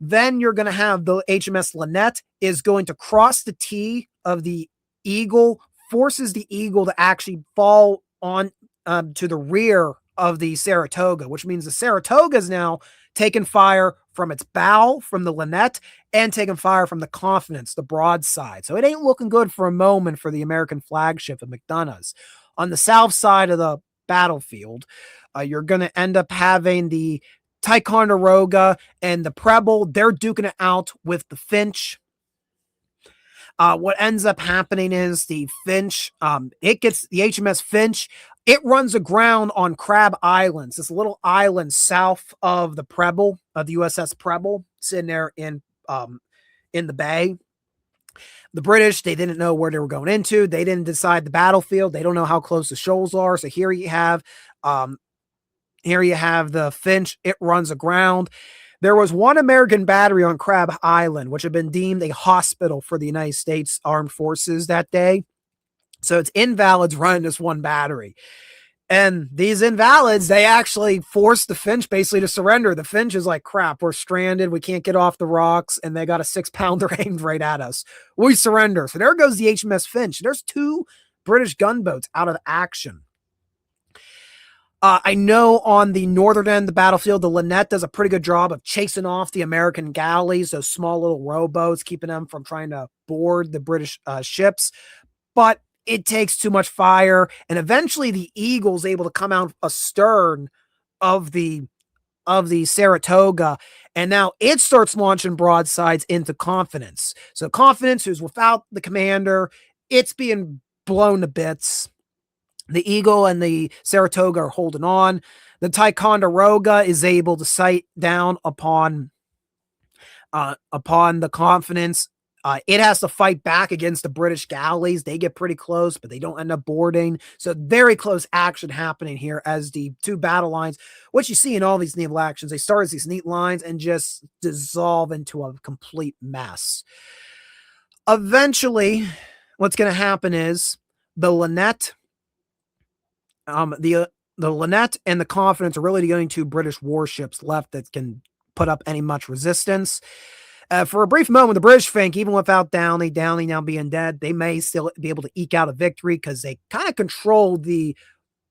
Then you're going to have the HMS Lynette is going to cross the T of the Eagle, forces the Eagle to actually fall on to the rear of the Saratoga, which means the Saratoga is now taking fire from its bow, from the Lynette, and taking fire from the Confidence, the broadside. So it ain't looking good for a moment for the American flagship of McDonough's. On the south side of the battlefield, you're going to end up having the Ticonderoga and the Preble. They're duking it out with the Finch. What ends up happening is the Finch, it gets the HMS Finch. It runs aground on Crab Islands, this little island south of the Preble, of the USS Preble, sitting there in the bay. The British, they didn't know where they were going into. They didn't decide the battlefield. They don't know how close the shoals are. So here you have the Finch. It runs aground. There was one American battery on Crab Island, which had been deemed a hospital for the United States Armed Forces that day. So it's invalids running this one battery. And these invalids, they actually forced the Finch basically to surrender. The Finch is like, crap, we're stranded. We can't get off the rocks. And they got a 6-pounder aimed right at us. We surrender. So there goes the HMS Finch. There's 2 British gunboats out of action. I know on the northern end of the battlefield, the Lynette does a pretty good job of chasing off the American galleys, those small little rowboats, keeping them from trying to board the British ships. But it takes too much fire, and eventually the Eagle's able to come out astern of the Saratoga, and now it starts launching broadsides into Confidence. So Confidence, who's without the commander, it's being blown to bits. The Eagle and the Saratoga are holding on. The Ticonderoga is able to sight down upon the Confidence. It has to fight back against the British galleys. They get pretty close, but they don't end up boarding. So very close action happening here as the two battle lines, which you see in all these naval actions, they start as these neat lines and just dissolve into a complete mess. Eventually, what's going to happen is the Lynette, the Lynette and the Confidence are really the only two British warships left that can put up any much resistance. For a brief moment, the British think, even without Downey now being dead, they may still be able to eke out a victory because they kind of control the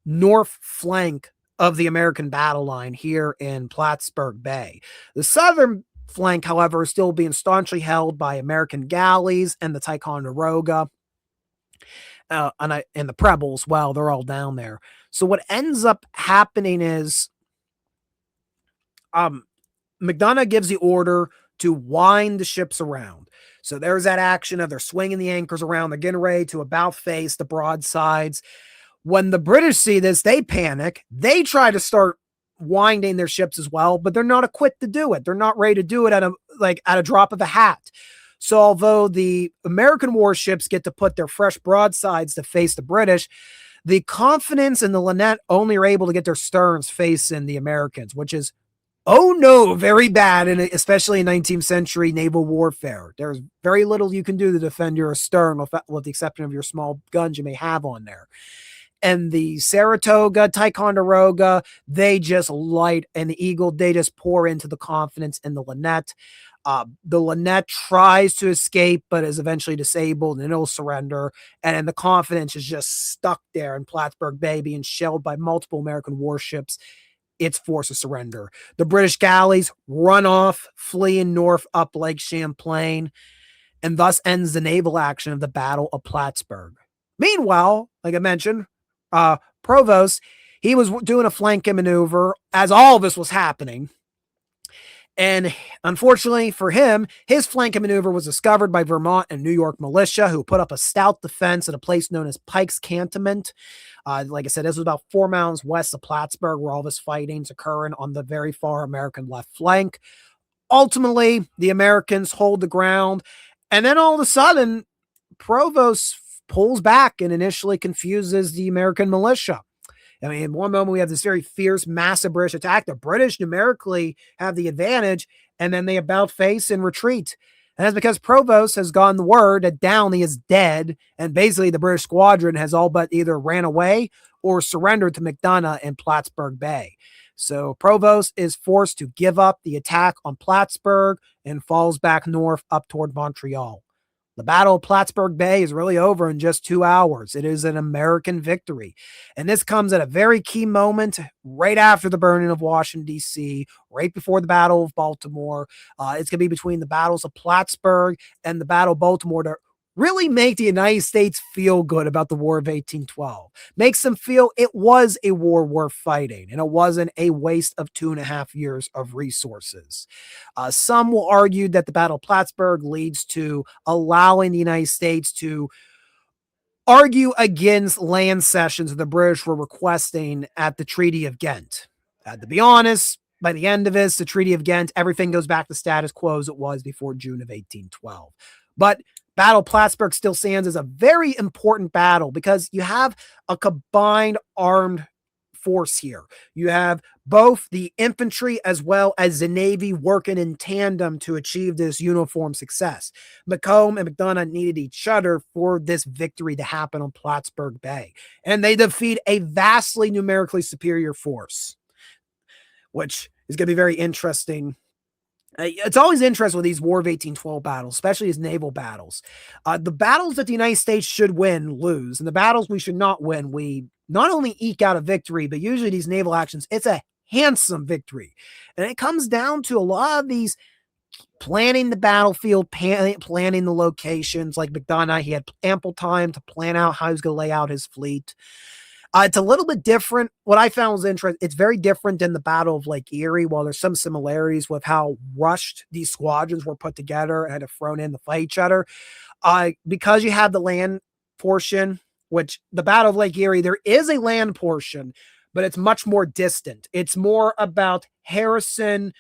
north flank of the American battle line here in Plattsburgh Bay. The southern flank, however, is still being staunchly held by American galleys and the Ticonderoga. And the Preble as well. They're all down there. So what ends up happening is McDonough gives the order to wind the ships around. So there's that action of they're swinging the anchors around. They're getting ready to about face the broadsides. When the British see this, they panic. They try to start winding their ships as well, but they're not equipped to do it. They're not ready to do it at a drop of a hat. So although the American warships get to put their fresh broadsides to face the British, the Confidence and the Lynette only are able to get their sterns facing the Americans, which is very bad, especially in 19th century naval warfare. There's very little you can do to defend your stern with the exception of your small guns you may have on there. And the Saratoga, Ticonderoga, they just light, and the Eagle, they just pour into the Confidence and the Lynette. The Lynette tries to escape, but is eventually disabled, and it'll surrender. And the Confidence is just stuck there in Plattsburgh Bay, being shelled by multiple American warships. It's forced to surrender. The British galleys run off, fleeing north up Lake Champlain, and thus ends the naval action of the Battle of Plattsburgh. Meanwhile, like I mentioned, Provost, he was doing a flanking maneuver as all this was happening. And unfortunately for him, his flanking maneuver was discovered by Vermont and New York militia, who put up a stout defense at a place known as Pike's Cantonment. Like I said, this was about 4 miles west of Plattsburgh, where all this fighting's occurring on the very far American left flank. Ultimately, the Americans hold the ground, and then all of a sudden, Provost pulls back and initially confuses the American militia. I mean, in one moment, we have this very fierce, massive British attack. The British numerically have the advantage, and then they about face and retreat. And that's because Provost has gotten the word that Downey is dead, and basically the British squadron has all but either ran away or surrendered to McDonough in Plattsburgh Bay. So Provost is forced to give up the attack on Plattsburgh and falls back north up toward Montreal. The Battle of Plattsburgh Bay is really over in just 2 hours. It is an American victory. And this comes at a very key moment right after the burning of Washington, D.C., right before the Battle of Baltimore. It's going to be between the battles of Plattsburgh and the Battle of Baltimore to really make the United States feel good about the War of 1812. Makes them feel it was a war worth fighting, and it wasn't a waste of 2.5 years of resources. Some will argue that the Battle of Plattsburgh leads to allowing the United States to argue against land cessions the British were requesting at the Treaty of Ghent. To be honest, by the end of this, the Treaty of Ghent, everything goes back to status quo as it was before June of 1812. But Battle of Plattsburgh still stands as a very important battle because you have a combined armed force here. You have both the infantry as well as the Navy working in tandem to achieve this uniform success. Macomb and McDonough needed each other for this victory to happen on Plattsburgh Bay. And they defeat a vastly numerically superior force, which is going to be very interesting. It's always interesting with these War of 1812 battles, especially these naval battles. The battles that the United States should win, lose. And the battles we should not win, we not only eke out a victory, but usually these naval actions, it's a handsome victory. And it comes down to a lot of these planning the battlefield, planning the locations. Like McDonough, he had ample time to plan out how he was going to lay out his fleet. It's a little bit different. What I found was interesting. It's very different than the Battle of Lake Erie. While there's some similarities with how rushed these squadrons were put together and had to thrown in to fight each other, because you have the land portion which the Battle of Lake Erie, there is a land portion, but it's much more distant. It's more about Harrison,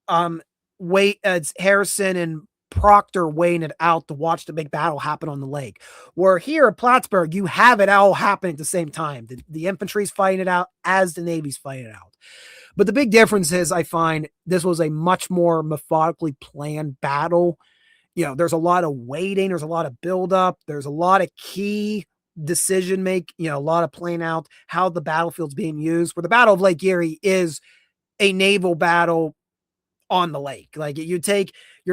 it's Harrison and Proctor weighing it out to watch the big battle happen on the lake. Where here at Plattsburgh, you have it all happening at the same time. The infantry's fighting it out as the Navy's fighting it out. But the big difference is I find this was a much more methodically planned battle. You know, there's a lot of waiting, there's a lot of buildup, there's a lot of key decision make, you know, a lot of playing out how the battlefield's being used. Where the Battle of Lake Erie is a naval battle on the lake. Like you're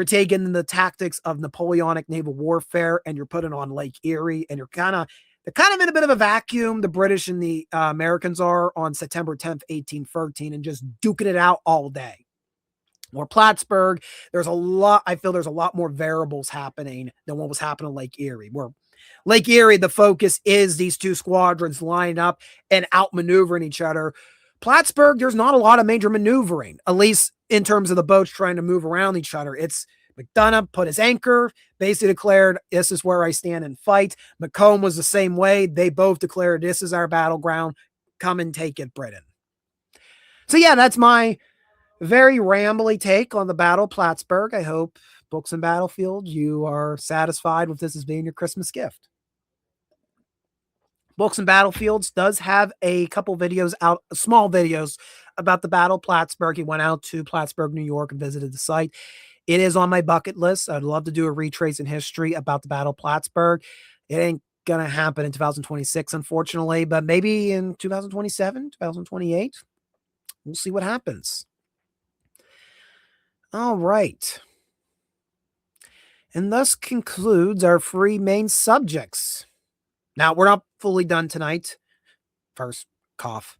taking the tactics of Napoleonic naval warfare and you're putting on Lake Erie, and they're kind of in a bit of a vacuum. The British and the Americans are on September 10th, 1813, and just duking it out all day. Or Plattsburgh, I feel there's a lot more variables happening than what was happening in Lake Erie. Where Lake Erie, the focus is these two squadrons lining up and outmaneuvering each other. Plattsburgh, there's not a lot of major maneuvering, at least in terms of the boats trying to move around each other. It's McDonough put his anchor, basically declared, this is where I stand and fight. Macomb was the same way. They both declared, this is our battleground. Come and take it, Britain. So yeah, that's my very rambly take on the Battle of Plattsburgh. I hope, Books and Battlefield, you are satisfied with this as being your Christmas gift. Books and Battlefields does have a couple videos out, small videos about the Battle of Plattsburgh. He went out to Plattsburgh, New York and visited the site. It is on my bucket list. I'd love to do a retrace in history about the Battle of Plattsburgh. It ain't going to happen in 2026, unfortunately, but maybe in 2027, 2028, we'll see what happens. All right. And thus concludes our three main subjects. Now, we're not fully done tonight. First, cough.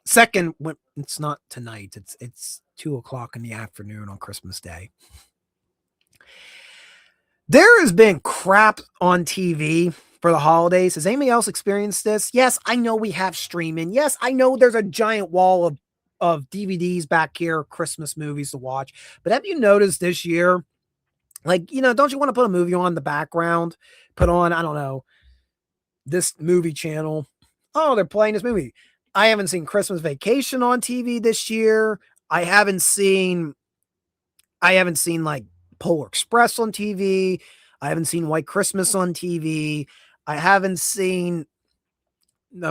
Second, it's not tonight. It's 2:00 in the afternoon on Christmas Day. There has been crap on TV for the holidays. Has anybody else experienced this? Yes, I know we have streaming. Yes, I know there's a giant wall of DVDs back here, Christmas movies to watch. But have you noticed this year, like, you know, don't you want to put a movie on in the background? Put on, I don't know, this movie channel. Oh, they're playing this movie. I haven't seen Christmas Vacation on TV this year. I haven't seen like Polar Express on TV. I haven't seen White Christmas on TV. I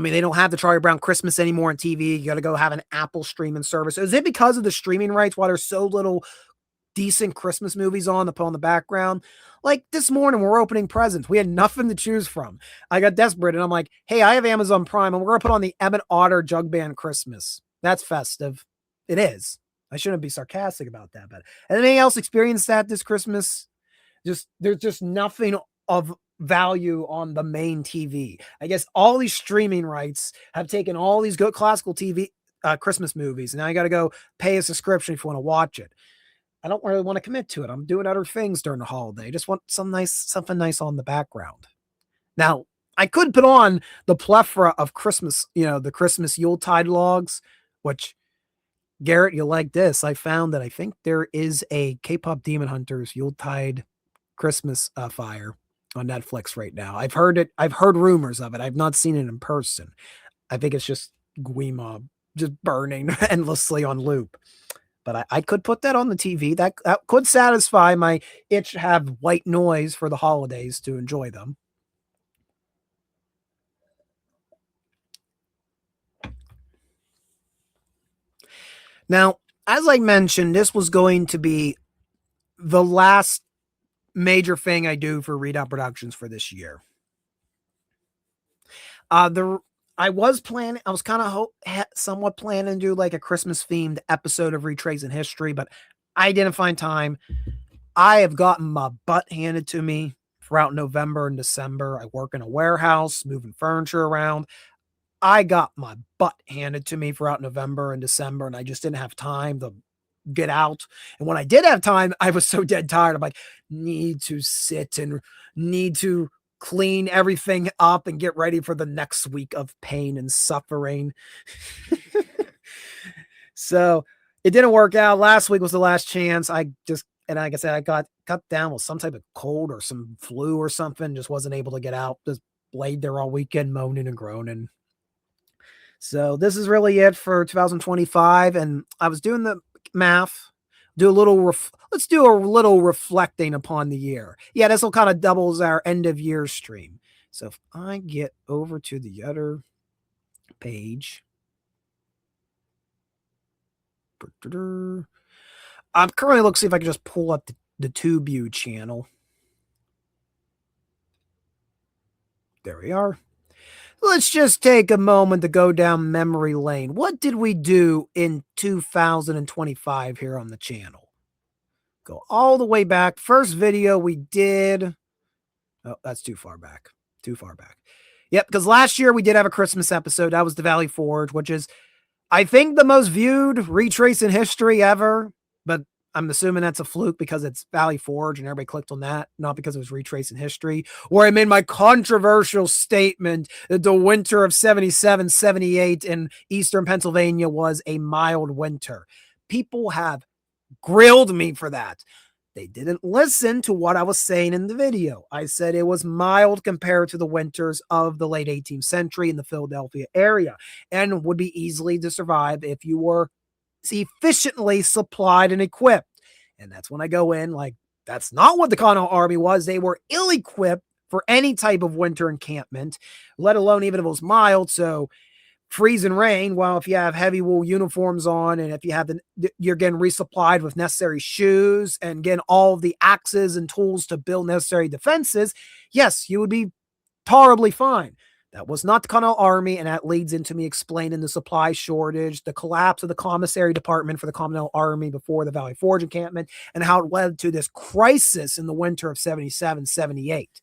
mean, they don't have the Charlie Brown Christmas anymore on TV. You got to go have an Apple streaming service. Is it because of the streaming rights why there's so little decent Christmas movies on to put on the background? Like this morning, we're opening presents. We had nothing to choose from. I got desperate and I'm like, hey, I have Amazon Prime and we're going to put on the Emmett Otter Jug Band Christmas. That's festive. It is. I shouldn't be sarcastic about that, but anything else experienced that this Christmas? There's just nothing of value on the main TV. I guess all these streaming rights have taken all these good classical TV Christmas movies, and now you got to go pay a subscription if you want to watch it. I don't really want to commit to it. I'm doing other things during the holiday. I just want something nice on the background. Now, I could put on the plethora of Christmas, the Christmas Yuletide logs, which, Garrett, you'll like this. I found that I think there is a K-pop Demon Hunters Yuletide Christmas fire on Netflix right now. I've heard rumors of it. I've not seen it in person. I think it's just Guima just burning endlessly on loop. But I could put that on the TV. That could satisfy my itch to have white noise for the holidays to enjoy them. Now, as I mentioned, this was going to be the last major thing I do for Readout Productions for this year. I was kind of somewhat planning to do like a Christmas themed episode of Retracing History, but I didn't find time. I have gotten my butt handed to me throughout November and December. I work in a warehouse, moving furniture around. I got my butt handed to me throughout November and December, and I just didn't have time to get out. And when I did have time, I was so dead tired. I'm like, need to sit and need to clean everything up and get ready for the next week of pain and suffering. So it didn't work out. Last week was the last chance. I And like I said, I got cut down with some type of cold or some flu or something. Just wasn't able to get out. Just laid there all weekend, moaning and groaning. So this is really it for 2025. And I was doing the math. Let's do a little reflecting upon the year. Yeah, this will kind of doubles our end of year stream. So if I get over to the other page, I'm currently looking to see if I can just pull up the TubeView channel. There we are. Let's just take a moment to go down memory lane. What did we do in 2025 here on the channel? Go all the way back. First video we did. Oh, that's too far back. Too far back. Yep, because last year we did have a Christmas episode. That was the Valley Forge, which is, I think, the most viewed retrace in history ever. But I'm assuming that's a fluke because it's Valley Forge and everybody clicked on that, not because it was retrace in history. Where I made my controversial statement that the winter of 77, 78 in eastern Pennsylvania was a mild winter. People have grilled me for that. They didn't listen to what I was saying in the video. I said it was mild compared to the winters of the late 18th century in the Philadelphia area and would be easily to survive if you were efficiently supplied and equipped. And that's when I go in like, that's not what the Continental Army was. They were ill-equipped for any type of winter encampment, let alone even if it was mild. So freeze and rain, well, if you have heavy wool uniforms on and if you have you're getting resupplied with necessary shoes and getting all of the axes and tools to build necessary defenses, yes, you would be tolerably fine. That was not the Continental Army, and that leads into me explaining the supply shortage, the collapse of the commissary department for the Continental Army before the Valley Forge encampment, and how it led to this crisis in the winter of 77, 78.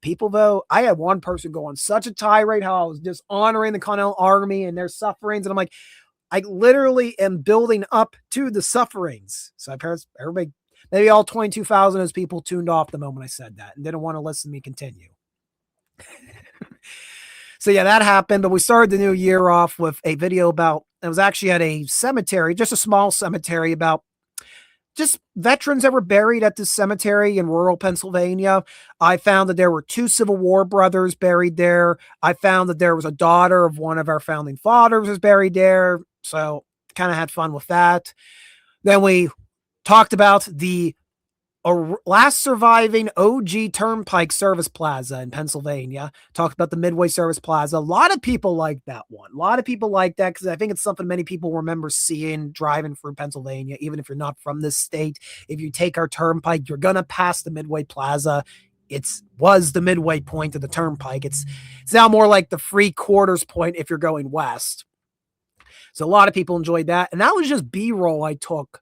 People, though, I had one person go on such a tirade how I was just honoring the Continental Army and their sufferings. And I'm like, I literally am building up to the sufferings. So everybody, maybe all 22,000 of those people tuned off the moment I said that and didn't want to listen to me continue. So yeah, that happened. But we started the new year off with a video about, it was actually at a cemetery, just a small cemetery, about just veterans that were buried at this cemetery in rural Pennsylvania. I found that there were 2 Civil War brothers buried there. I found that there was a daughter of one of our founding fathers was buried there. So kind of had fun with that. Then we talked about the last surviving OG Turnpike Service Plaza in Pennsylvania. Talked about the Midway Service Plaza. A lot of people like that one. A lot of people like that because I think it's something many people remember seeing driving through Pennsylvania, even if you're not from this state. If you take our turnpike, you're going to pass the Midway Plaza. Was the midway point of the turnpike. It's now more like the 3/4 point if you're going west. So a lot of people enjoyed that. And that was just B-roll I took.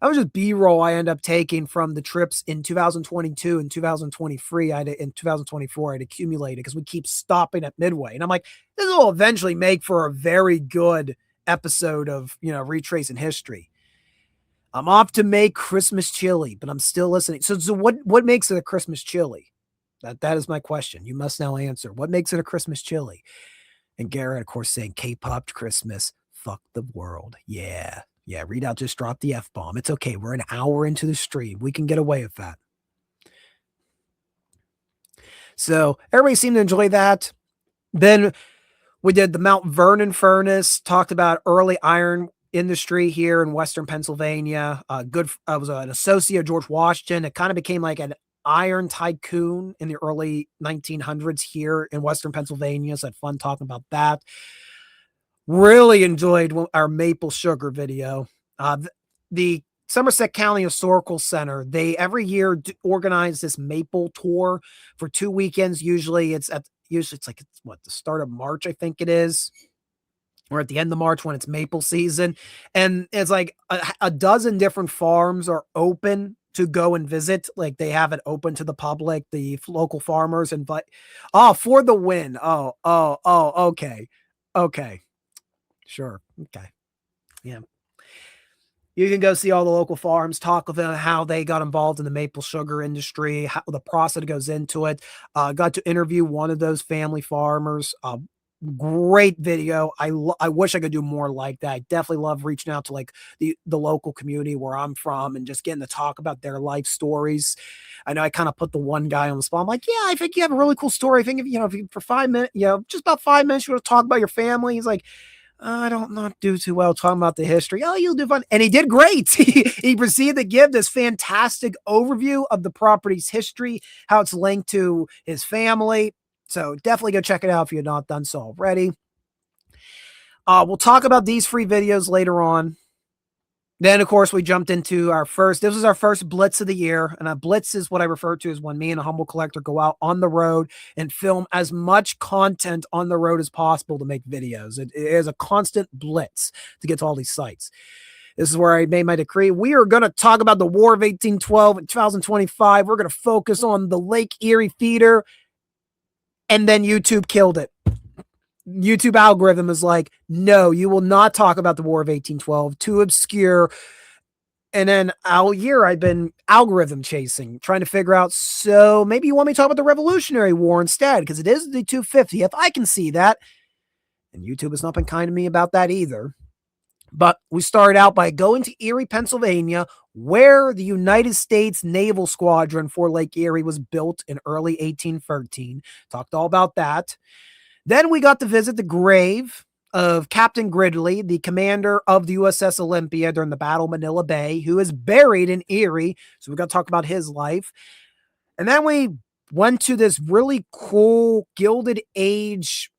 That was just B-roll I ended up taking from the trips in 2022 and 2023. In 2024, I'd accumulated because we keep stopping at Midway. And I'm like, this will eventually make for a very good episode of, retracing history. I'm off to make Christmas chili, but I'm still listening. So what makes it a Christmas chili? That is my question. You must now answer. What makes it a Christmas chili? And Garrett, of course, saying K-pop Christmas. Fuck the world. Yeah. Yeah, Readout just dropped the F-bomb. It's okay. We're an hour into the stream. We can get away with that. So everybody seemed to enjoy that. Then we did the Mount Vernon furnace, talked about early iron industry here in Western Pennsylvania. I was an associate of George Washington. It kind of became like an iron tycoon in the early 1900s here in Western Pennsylvania. So I had fun talking about that. Really enjoyed our maple sugar video. The Somerset County Historical Center, they every year organize this maple tour for 2 weekends. Usually it's the start of March, I think it is, or at the end of March when it's maple season. And it's like a dozen different farms are open to go and visit. Like they have it open to the public, the local farmers invite. Oh, for the win. Okay. Sure. Okay. Yeah. You can go see all the local farms, talk with them, how they got involved in the maple sugar industry, how the process goes into it. Got to interview one of those family farmers. Great video. I wish I could do more like that. I definitely love reaching out to like the local community where I'm from and just getting to talk about their life stories. I know I kind of put the one guy on the spot. I'm like, yeah, I think you have a really cool story. I think if you for 5 minutes, just about 5 minutes, you want to talk about your family. He's like, I don't not do too well talking about the history. Oh, you'll do fun. And he did great. He proceeded to give this fantastic overview of the property's history, how it's linked to his family. So definitely go check it out if you're not done so already. We'll talk about these free videos later on. Then, of course, we jumped into this was our first Blitz of the year. And a Blitz is what I refer to as when me and a humble collector go out on the road and film as much content on the road as possible to make videos. It is a constant blitz to get to all these sites. This is where I made my decree. We are going to talk about the War of 1812 in 2025. We're going to focus on the Lake Erie feeder. And then YouTube killed it. YouTube algorithm is like, no, you will not talk about the War of 1812, too obscure. And then all year I've been algorithm chasing, trying to figure out, so maybe you want me to talk about the Revolutionary War instead, because it is the 250th. I can see that. And YouTube has not been kind to me about that either. But we started out by going to Erie, Pennsylvania, where the United States Naval Squadron for Lake Erie was built in early 1813. Talked all about that. Then we got to visit the grave of Captain Gridley, the commander of the USS Olympia during the Battle of Manila Bay, who is buried in Erie. So we got to talk about his life. And then we went to this really cool Gilded Age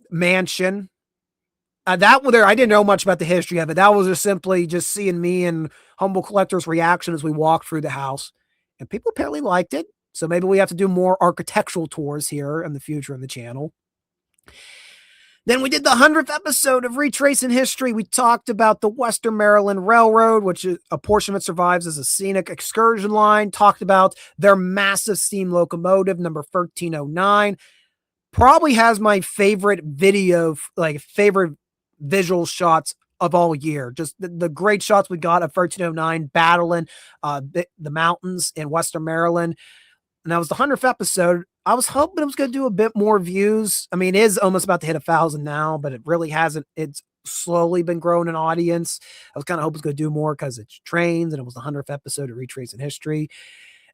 mansion. I didn't know much about the history of it. That was just simply just seeing me and humble collector's reaction as we walked through the house. And people apparently liked it. So maybe we have to do more architectural tours here in the future of the channel. Then we did the 100th episode of Retracing History. We talked about the Western Maryland Railroad, which is, a portion of it survives as a scenic excursion line. Talked about their massive steam locomotive, number 1309. Probably has my favorite favorite visual shots of all year. Just the great shots we got of 1309 battling the mountains in Western Maryland. And that was the 100th episode. I was hoping it was going to do a bit more views. I mean, it is almost about to hit 1,000 now, but it really hasn't. It's slowly been growing an audience. I was kind of hoping it's going to do more because it's trains and it was the 100th episode of Retracing History.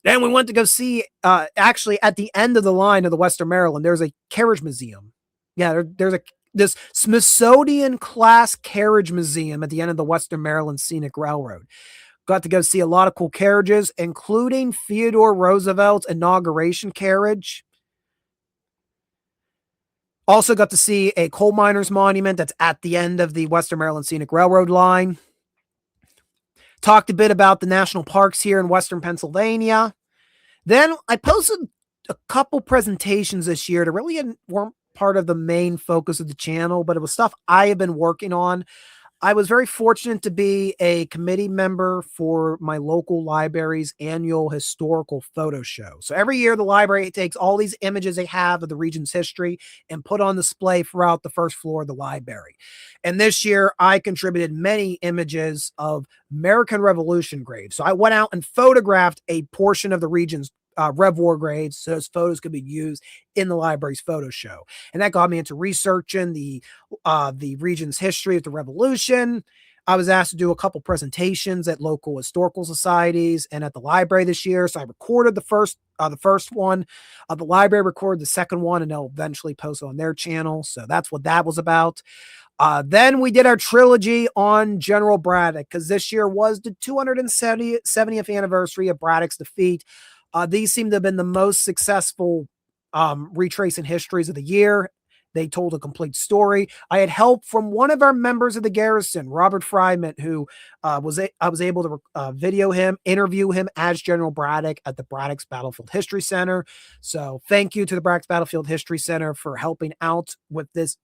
Then we went to go see, actually at the end of the line of the Western Maryland, there's a carriage museum. Yeah, there's this Smithsonian class carriage museum at the end of the Western Maryland Scenic Railroad. Got to go see a lot of cool carriages, including Theodore Roosevelt's inauguration carriage. Also got to see a coal miners monument that's at the end of the Western Maryland Scenic Railroad line. Talked a bit about the national parks here in Western Pennsylvania. Then I posted a couple presentations this year that really weren't part of the main focus of the channel, but it was stuff I have been working on. I was very fortunate to be a committee member for my local library's annual historical photo show. So every year the library takes all these images they have of the region's history and put on display throughout the first floor of the library. And this year I contributed many images of American Revolution graves. So I went out and photographed a portion of the region's Rev War graves, so those photos could be used in the library's photo show. And that got me into researching the region's history of the Revolution. I was asked to do a couple presentations at local historical societies and at the library this year. So I recorded the first one. The library recorded the second one, and they'll eventually post it on their channel. So that's what that was about. Then we did our trilogy on General Braddock, because this year was the 270th anniversary of Braddock's defeat. These seem to have been the most successful retracing histories of the year. They told a complete story. I had help from one of our members of the Garrison, Robert Fryman, who I was able to interview him as General Braddock at the Braddock's Battlefield History Center. So thank you to the Braddock's Battlefield History Center for helping out with this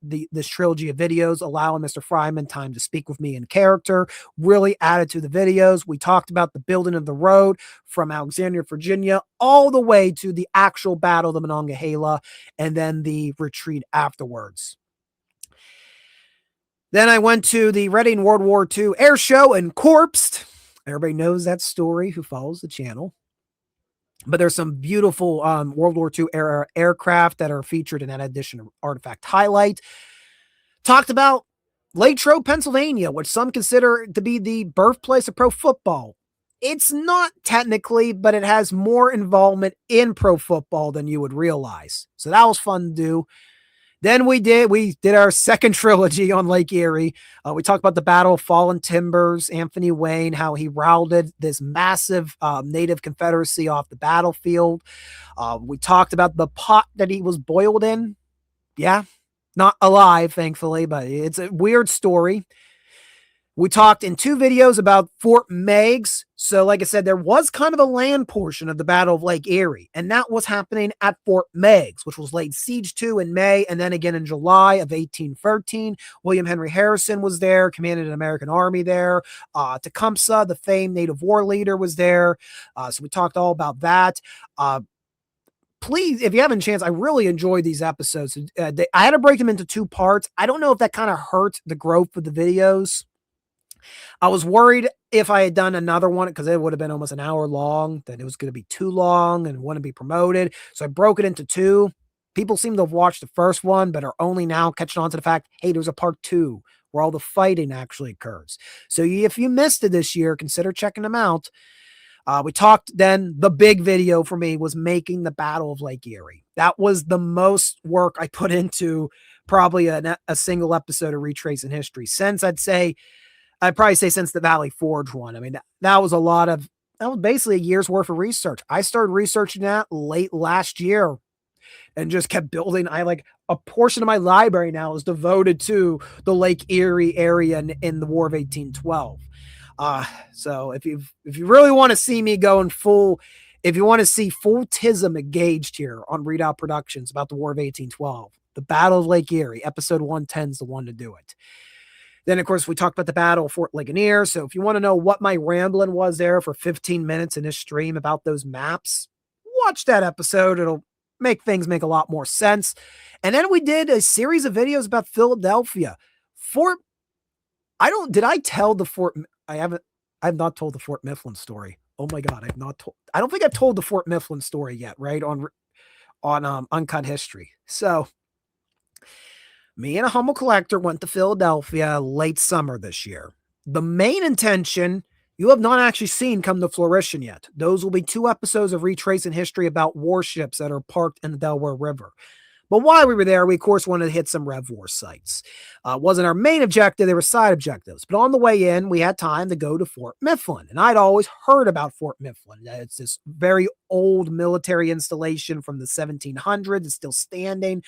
trilogy of videos, allowing Mr. Fryman time to speak with me in character. Really added to the videos. We talked about the building of the road from Alexandria, Virginia, all the way to the actual Battle of the Monongahela, and then the retreat afterwards. Then I went to the Reading World War II air show and corpsed. Everybody knows that story who follows the channel. But there's some beautiful World War II era aircraft that are featured in that edition artifact highlight. Talked about Latrobe, Pennsylvania, which some consider to be the birthplace of pro football. It's not technically, but it has more involvement in pro football than you would realize. So that was fun to do. Then we did our second trilogy on Lake Erie. We talked about the Battle of Fallen Timbers, Anthony Wayne, how he routed this massive Native Confederacy off the battlefield. We talked about the pot that he was boiled in. Yeah, not alive, thankfully, but it's a weird story. We talked in 2 videos about Fort Meigs. So, like I said, there was kind of a land portion of the Battle of Lake Erie, and that was happening at Fort Meigs, which was laid siege to in May and then again in July of 1813. William Henry Harrison was there, commanded an American army there. Tecumseh, the famed native war leader, was there. So we talked all about that. Please, if you haven't a chance, I really enjoyed these episodes. I had to break them into 2 parts. I don't know if that kind of hurt the growth of the videos. I was worried if I had done another one, because it would have been almost an hour long, that it was going to be too long and wouldn't be promoted. So I broke it into 2. People seem to have watched the first one, but are only now catching on to the fact, hey, there's a part 2 where all the fighting actually occurs. So if you missed it this year, consider checking them out. We talked then, the big video for me was making the Battle of Lake Erie. That was the most work I put into probably a single episode of Retracing History I'd probably say since the Valley Forge one. I mean, that was basically a year's worth of research. I started researching that late last year and just kept building. A portion of my library now is devoted to the Lake Erie area in the War of 1812. So if you really want to see me going full, if you want to see full tism engaged here on Readout Productions about the War of 1812, the Battle of Lake Erie, episode 110 is the one to do it. Then, of course, we talked about the Battle of Fort Ligonier. So if you want to know what my rambling was there for 15 minutes in this stream about those maps, watch that episode. It'll make things make a lot more sense. And then we did a series of videos about Philadelphia. I have not told the Fort Mifflin story. Oh my God, I don't think I've told the Fort Mifflin story yet, right? On Uncut History. So me and a humble collector went to Philadelphia late summer this year. The main intention you have not actually seen come to fruition yet. Those will be 2 episodes of Retracing History about warships that are parked in the Delaware River. But while we were there, we, of course, wanted to hit some Rev War sites. Wasn't our main objective. They were side objectives. But on the way in, we had time to go to Fort Mifflin. And I'd always heard about Fort Mifflin. It's this very old military installation from the 1700s. It's still standing.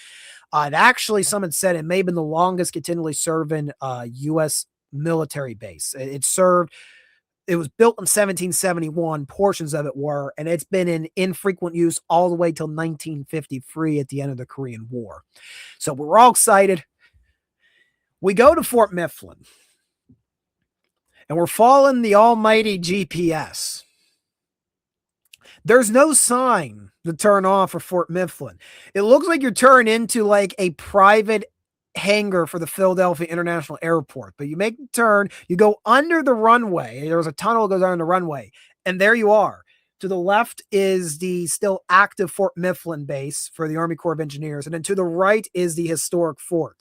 Actually, some had said it may have been the longest continually serving U.S. military base. It was built in 1771, portions of it were, and it's been in infrequent use all the way till 1953 at the end of the Korean War. So we're all excited. We go to Fort Mifflin, and we're following the almighty GPS. There's no sign to turn off for Fort Mifflin. It looks like you're turning into like a private hangar for the Philadelphia International Airport, but you make the turn, you go under the runway. There's a tunnel that goes under the runway, and there you are. To the left is the still active Fort Mifflin base for the Army Corps of Engineers, and then to the right is the historic fort.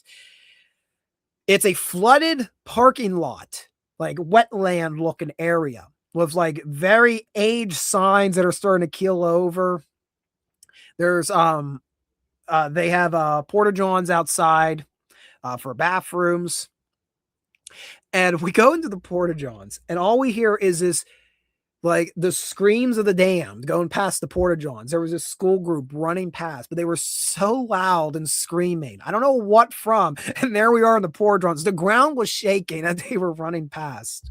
It's a flooded parking lot, like wetland looking area with like very aged signs that are starting to keel over. There's they have porta johns outside for bathrooms. And we go into the porta johns, and all we hear is this, like, the screams of the damned going past the porta johns. There was a school group running past, but they were so loud and screaming. I don't know what from. And there we are in the porta johns. The ground was shaking and they were running past.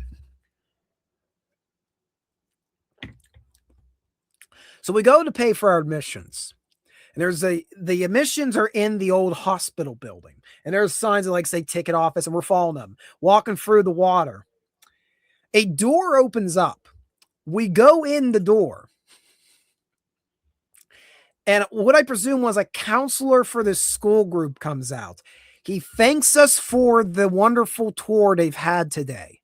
So we go to pay for our admissions. And the admissions are in the old hospital building. And there's signs that like say ticket office, and we're following them, walking through the water. A door opens up. We go in the door. And what I presume was a counselor for this school group comes out. He thanks us for the wonderful tour they've had today.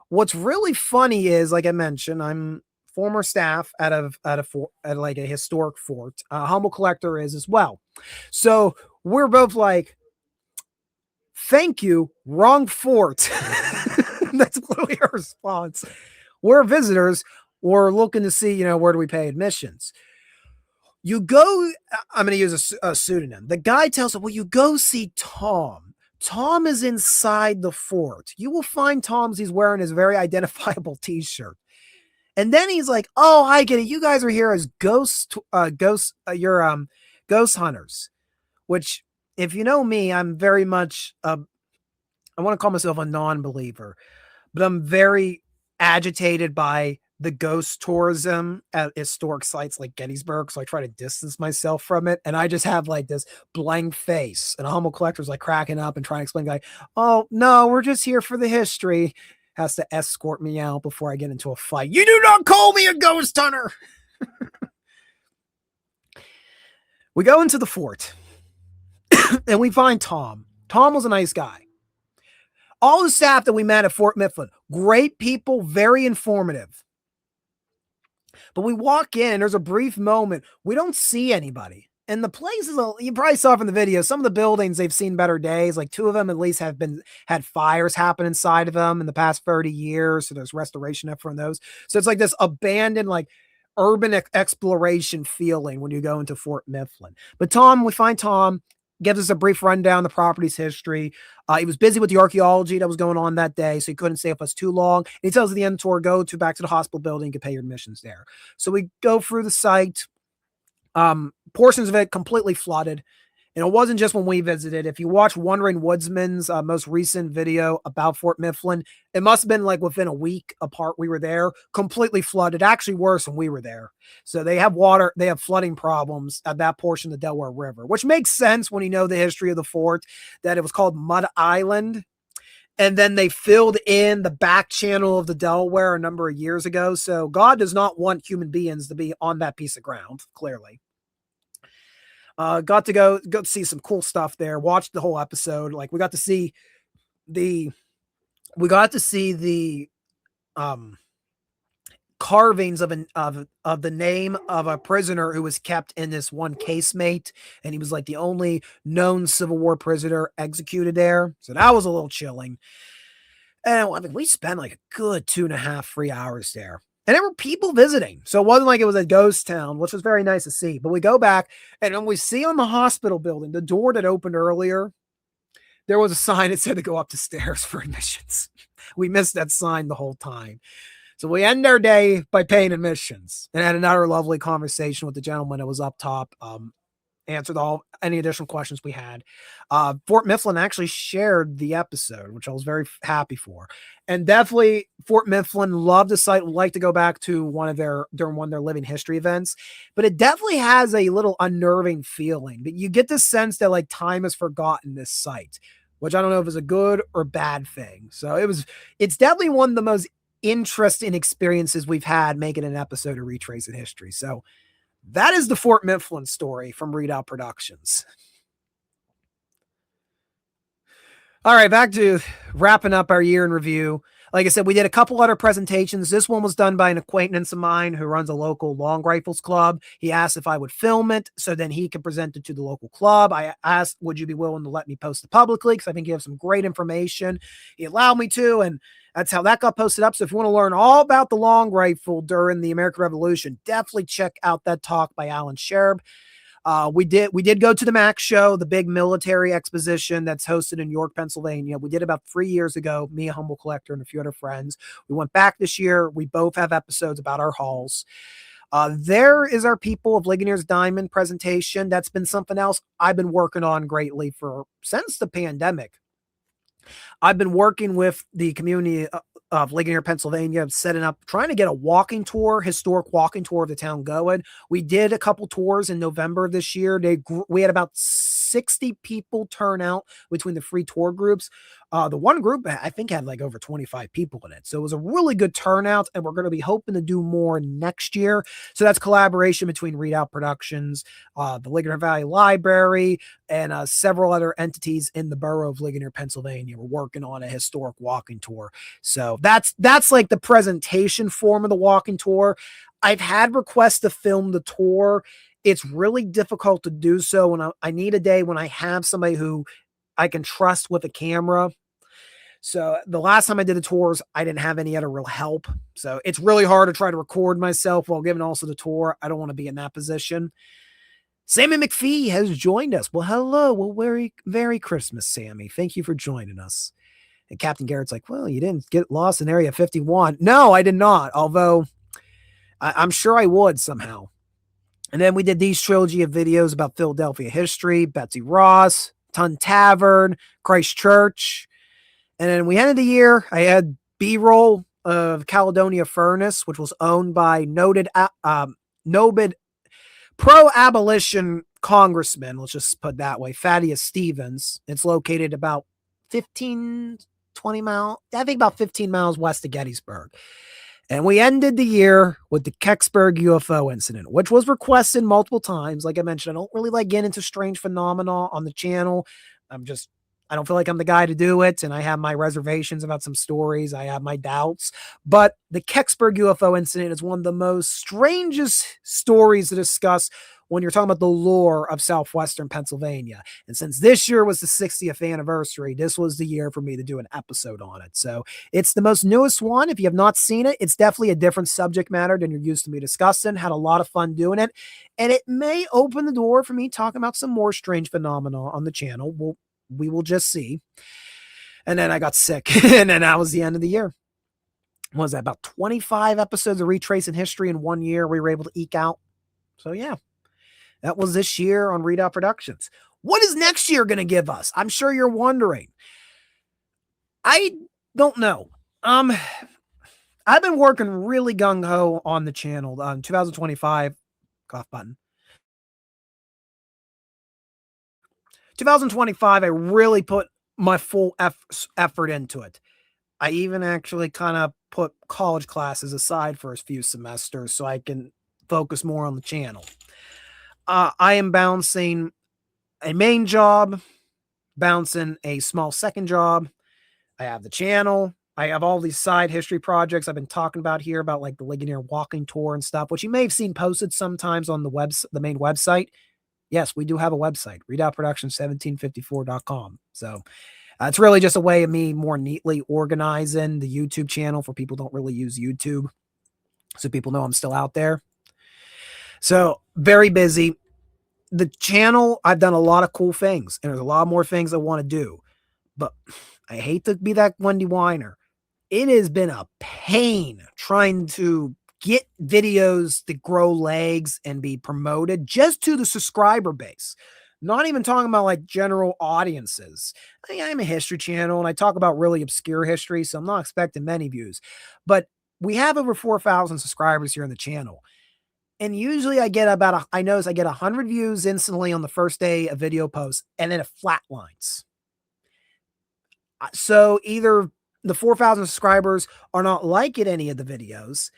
What's really funny is, like I mentioned, I'm former staff at like a historic fort. Humble Collector is as well. So we're both like, thank you, wrong fort. That's literally our response. We're visitors. We're looking to see, where do we pay admissions? You go, I'm going to use a pseudonym. The guy tells him, well, you go see Tom. Tom is inside the fort. You will find he's wearing his very identifiable t-shirt. And then he's like, oh, I get it. You guys are here as ghost hunters, which, if you know me, I'm very much, I want to call myself a non-believer, but I'm very agitated by the ghost tourism at historic sites like Gettysburg. So I try to distance myself from it. And I just have like this blank face, and a Humble Collector's like cracking up and trying to explain, like, oh no, we're just here for the history. Has to escort me out before I get into a fight. You do not call me a ghost hunter. We go into the fort and we find Tom. Tom was a nice guy. All the staff that we met at Fort Mifflin, great people, very informative. But we walk in, there's a brief moment. We don't see anybody. And the place is, you probably saw from the video, some of the buildings, they've seen better days. Like 2 of them at least had fires happen inside of them in the past 30 years. So there's restoration effort on those. So it's like this abandoned, like urban exploration feeling when you go into Fort Mifflin. But we find Tom, gives us a brief rundown of the property's history. He was busy with the archaeology that was going on that day, so he couldn't stay with us too long. And he tells us at the end of the tour, back to the hospital building, you can pay your admissions there. So we go through the site. Portions of it completely flooded. And it wasn't just when we visited. If you watch Wandering Woodsman's most recent video about Fort Mifflin, it must have been like within a week apart we were there, completely flooded, actually worse when we were there. So they have flooding problems at that portion of the Delaware River, which makes sense when you know the history of the fort, that it was called Mud Island. And then they filled in the back channel of the Delaware a number of years ago. So God does not want human beings to be on that piece of ground, clearly. Got to go see some cool stuff there. Watched the whole episode. Like we got to see the carvings of the name of a prisoner who was kept in this one casemate, and he was like the only known Civil War prisoner executed there. So that was a little chilling. And I mean, we spent like a good 2.5, 3 hours there. And there were people visiting. So it wasn't like it was a ghost town, which was very nice to see. But we go back, and when we see on the hospital building, the door that opened earlier, there was a sign that said to go up the stairs for admissions. We missed that sign the whole time. So we end our day by paying admissions, and had another lovely conversation with the gentleman that was up top. Answered any additional questions we had. Fort Mifflin actually shared the episode, which I was very happy for. And definitely Fort Mifflin, loved the site, would like to go back to during one of their living history events. But it definitely has a little unnerving feeling. But you get the sense that like time has forgotten this site, which I don't know if it's a good or bad thing. So it's definitely one of the most interesting experiences we've had making an episode of Retracing History. So that is the Fort Mifflin story from Redoubt Productions. All right, back to wrapping up our year in review. Like I said, we did a couple other presentations. This one was done by an acquaintance of mine who runs a local long rifles club. He asked if I would film it so then he could present it to the local club. I asked, would you be willing to let me post it publicly? Because I think you have some great information. He allowed me to, and that's how that got posted up. So if you want to learn all about the long rifle during the American Revolution, definitely check out that talk by Alan Sherb. We did go to the MAC show, the big military exposition that's hosted in York, Pennsylvania. We did about 3 years ago, me, a Humble Collector, and a few other friends. We went back this year. We both have episodes about our hauls. There is our People of Ligonier's Diamond presentation. That's been something else I've been working on greatly since the pandemic. I've been working with the community of Ligonier, Pennsylvania, trying to get a historic walking tour of the town going. We did a couple tours in November of this year. We had about 60 people turn out between the free tour groups. The one group, I think, had like over 25 people in it. So it was a really good turnout, and we're going to be hoping to do more next year. So that's collaboration between Readout Productions, the Ligonier Valley Library, and several other entities in the borough of Ligonier, Pennsylvania. We're working on a historic walking tour. So that's like the presentation form of the walking tour. I've had requests to film the tour. It's really difficult to do so when I need a day when I have somebody who I can trust with a camera. So the last time I did the tours, I didn't have any other real help. So it's really hard to try to record myself while giving also the tour. I don't want to be in that position. Sammy McPhee has joined us. Well, hello. Well, Merry Christmas, Sammy. Thank you for joining us. And Captain Garrett's like, well, you didn't get lost in Area 51. No, I did not. Although I'm sure I would somehow. And then we did these trilogy of videos about Philadelphia history, Betsy Ross, Tun Tavern, Christ Church. And then we ended the year. I had B-roll of Caledonia Furnace, which was owned by noted pro-abolition congressman, let's just put it that way, Thaddeus Stevens. It's located about 20 miles, I think about 15 miles west of Gettysburg. And we ended the year with the Kecksburg UFO incident, which was requested multiple times. Like I mentioned, I don't really like getting into strange phenomena on the channel. I don't feel like I'm the guy to do it. And I have my reservations about some stories. I have my doubts. But the Kecksburg UFO incident is one of the most strangest stories to discuss when you're talking about the lore of southwestern Pennsylvania. And since this year was the 60th anniversary, this was the year for me to do an episode on it. So it's the most newest one. If you have not seen it, it's definitely a different subject matter than you're used to me discussing. Had a lot of fun doing it. And it may open the door for me talking about some more strange phenomena on the channel. We will just see. And then I got sick. And then that was the end of the year. What was that? About 25 episodes of Retracing History in 1 year we were able to eke out. So yeah, that was this year on Readout Productions. What is next year going to give us? I'm sure you're wondering. I don't know. I've been working really gung-ho on the channel. 2025, cough button. 2025, I really put my full effort into it. I even actually kind of put college classes aside for a few semesters so I can focus more on the channel. I am bouncing a main job, bouncing a small second job. I have the channel. I have all these side history projects I've been talking about here about like the Ligonier walking tour and stuff, which you may have seen posted sometimes on the main website. Yes, we do have a website, readoutproduction1754.com. So it's really just a way of me more neatly organizing the YouTube channel for people who don't really use YouTube. So people know I'm still out there. So very busy. The channel, I've done a lot of cool things, and there's a lot more things I want to do. But I hate to be that Wendy whiner. It has been a pain trying to get videos to grow legs and be promoted just to the subscriber base. Not even talking about like general audiences. I'm a history channel and I talk about really obscure history, so I'm not expecting many views. But we have over 4,000 subscribers here on the channel. And usually I get I notice I get 100 views instantly on the first day a video posts, and then it flatlines. So either the 4,000 subscribers are not liking any of the videos,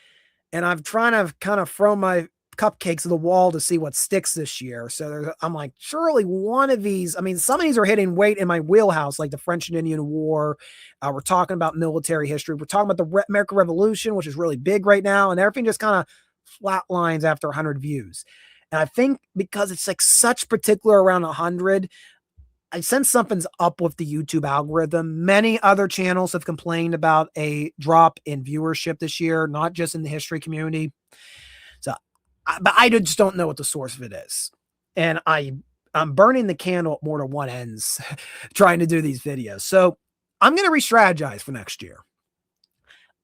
and I'm trying to kind of throw my cupcakes to the wall to see what sticks this year. So I'm like, surely one of these, I mean, some of these are hitting weight in my wheelhouse, like the French and Indian War. We're talking about military history. We're talking about the American Revolution, which is really big right now. And everything just kind of flatlines after 100 views. And I think because it's like such particular around 100, I sense something's up with the YouTube algorithm. Many other channels have complained about a drop in viewership this year, not just in the history community. So, but I just don't know what the source of it is. And I'm burning the candle at more than one ends trying to do these videos. So I'm going to re-strategize for next year.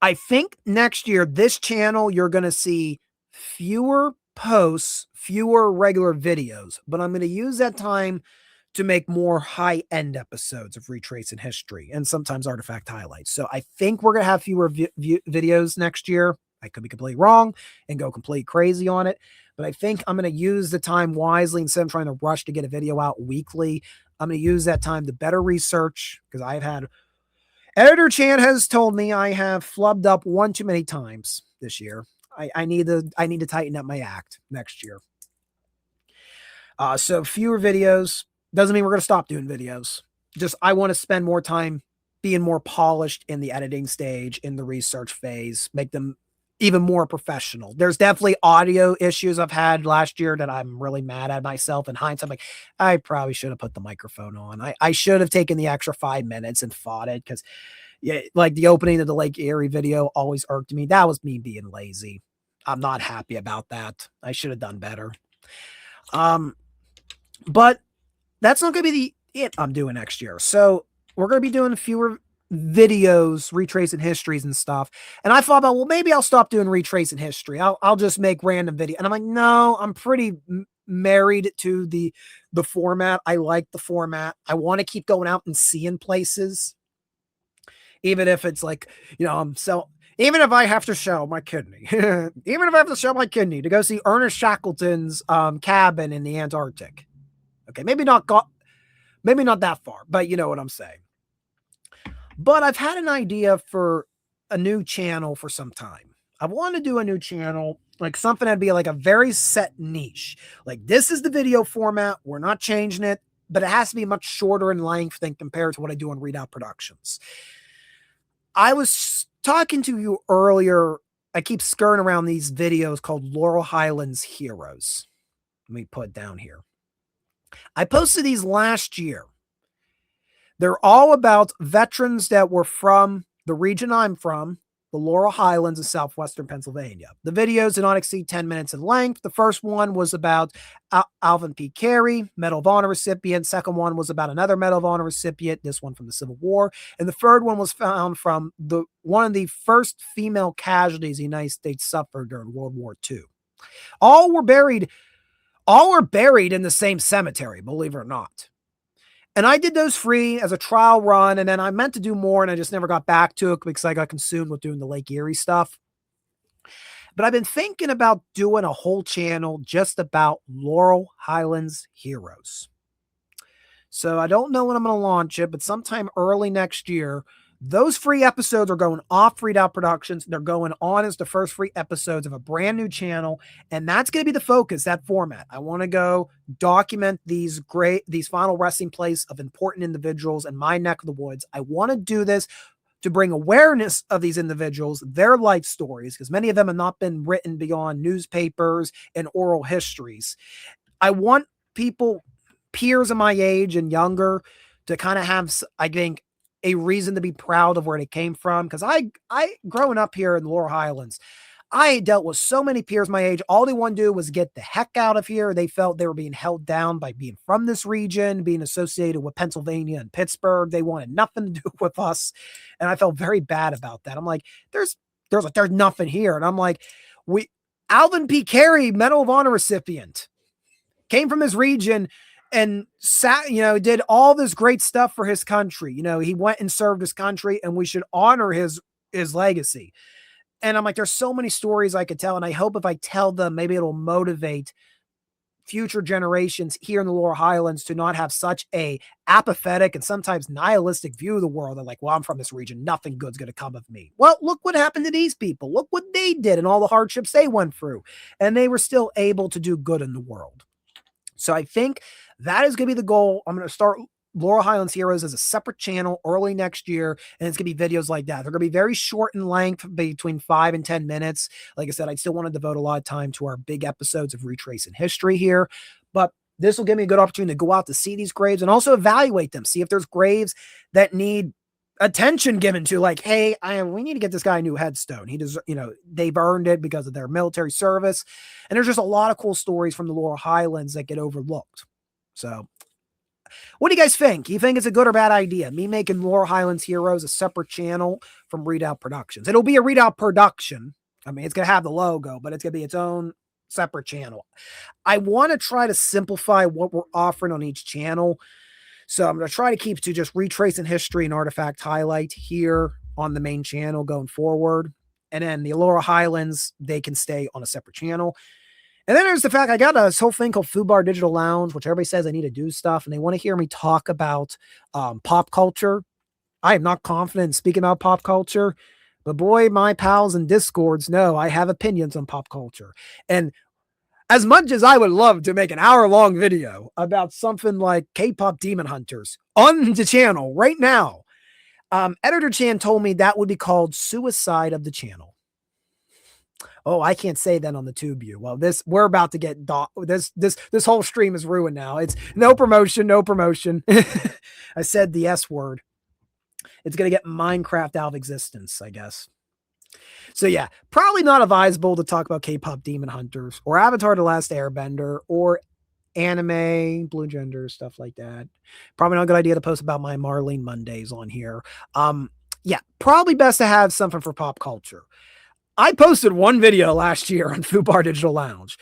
I think next year, this channel, you're going to see fewer posts, fewer regular videos, but I'm going to use that time to make more high-end episodes of Retracing History and sometimes artifact highlights. So I think we're going to have fewer videos next year. I could be completely wrong and go complete crazy on it, but I think I'm going to use the time wisely instead of trying to rush to get a video out weekly. I'm going to use that time to better research because I've had Editor Chan has told me I have flubbed up one too many times this year. I need to tighten up my act next year. So fewer videos doesn't mean we're going to stop doing videos. Just I want to spend more time being more polished in the editing stage, in the research phase, make them even more professional. There's definitely audio issues I've had last year that I'm really mad at myself. In hindsight, I'm like, I probably should have put the microphone on. I should have taken the extra 5 minutes and fought it because, yeah, like the opening of the Lake Erie video always irked me. That was me being lazy. I'm not happy about that. I should have done better. But that's not going to be it I'm doing next year. So we're going to be doing fewer videos, retracing histories and stuff. And I thought about, well, maybe I'll stop doing retracing history. I'll just make random video. And I'm like, no, I'm pretty married to the format. I like the format. I want to keep going out and seeing places. Even if it's like, even if I have to show my kidney, even if I have to show my kidney to go see Ernest Shackleton's cabin in the Antarctic. Okay, maybe not that far, but you know what I'm saying. But I've had an idea for a new channel for some time. I want to do a new channel, like something that'd be like a very set niche. Like this is the video format. We're not changing it, but it has to be much shorter in length than compared to what I do on Readout Productions. I was talking to you earlier. I keep skirting around these videos called Laurel Highlands Heroes. Let me put it down here. I posted these last year. They're all about veterans that were from the region I'm from, the Laurel Highlands of southwestern Pennsylvania. The videos did not exceed 10 minutes in length. The first one was about Alvin P. Carey, Medal of Honor recipient. Second one was about another Medal of Honor recipient, this one from the Civil War. And the third one was found from one of the first female casualties the United States suffered during World War II. All were buried in the same cemetery, believe it or not. And I did those free as a trial run, and then I meant to do more, and I just never got back to it because I got consumed with doing the Lake Erie stuff. But I've been thinking about doing a whole channel just about Laurel Highlands Heroes. So I don't know when I'm going to launch it, but sometime early next year, those free episodes are going off Readout Productions. They're going on as the first free episodes of a brand new channel. And that's going to be the focus, that format. I want to go document these final resting place of important individuals in my neck of the woods. I want to do this to bring awareness of these individuals, their life stories, because many of them have not been written beyond newspapers and oral histories. I want people, peers of my age and younger, to kind of have, I think, a reason to be proud of where they came from. Because I growing up here in the Laurel Highlands, I dealt with so many peers my age. All they wanted to do was get the heck out of here. They felt they were being held down by being from this region, being associated with Pennsylvania and Pittsburgh. They wanted nothing to do with us. And I felt very bad about that. I'm like, there's nothing here. And I'm like, Alvin P. Carey, Medal of Honor recipient, came from his region and did all this great stuff for his country. He went and served his country, and we should honor his legacy. And I'm like, there's so many stories I could tell. And I hope if I tell them, maybe it'll motivate future generations here in the Laurel Highlands to not have such a apathetic and sometimes nihilistic view of the world. They're like, well, I'm from this region. Nothing good's going to come of me. Well, look what happened to these people. Look what they did and all the hardships they went through. And they were still able to do good in the world. So I think that is going to be the goal. I'm going to start Laurel Highlands Heroes as a separate channel early next year, and it's going to be videos like that. They're going to be very short in length, between 5 and 10 minutes. Like I said, I still want to devote a lot of time to our big episodes of Retracing History here, but this will give me a good opportunity to go out to see these graves and also evaluate them, see if there's graves that need attention given to, like, hey, we need to get this guy a new headstone. He does, they've earned it because of their military service. And there's just a lot of cool stories from the Laurel Highlands that get overlooked. So what do you guys think? You think it's a good or bad idea, me making Laurel Highlands Heroes a separate channel from Readout Productions? It'll be a Readout production. I mean, it's going to have the logo, but it's going to be its own separate channel. I want to try to simplify what we're offering on each channel. So I'm going to try to keep to just Retracing History and Artifact Highlight here on the main channel going forward. And then the Laurel Highlands, they can stay on a separate channel. And then there's the fact I got this whole thing called Food Bar Digital Lounge, which everybody says I need to do stuff, and they want to hear me talk about pop culture. I am not confident in speaking about pop culture, but boy, my pals in Discords know I have opinions on pop culture. And as much as I would love to make an hour-long video about something like K-pop Demon Hunters on the channel right now, Editor Chan told me that would be called suicide of the channel. Oh, I can't say that on the TubeView. Well, we're about to get this whole stream is ruined now. It's no promotion, no promotion. I said the S word. It's going to get Minecraft out of existence, I guess. So yeah, probably not advisable to talk about K-pop Demon Hunters or Avatar The Last Airbender or anime, Blue Gender, stuff like that. Probably not a good idea to post about my Marlene Mondays on here. Yeah, probably best to have something for pop culture. I posted one video last year on Food Bar Digital Lounge.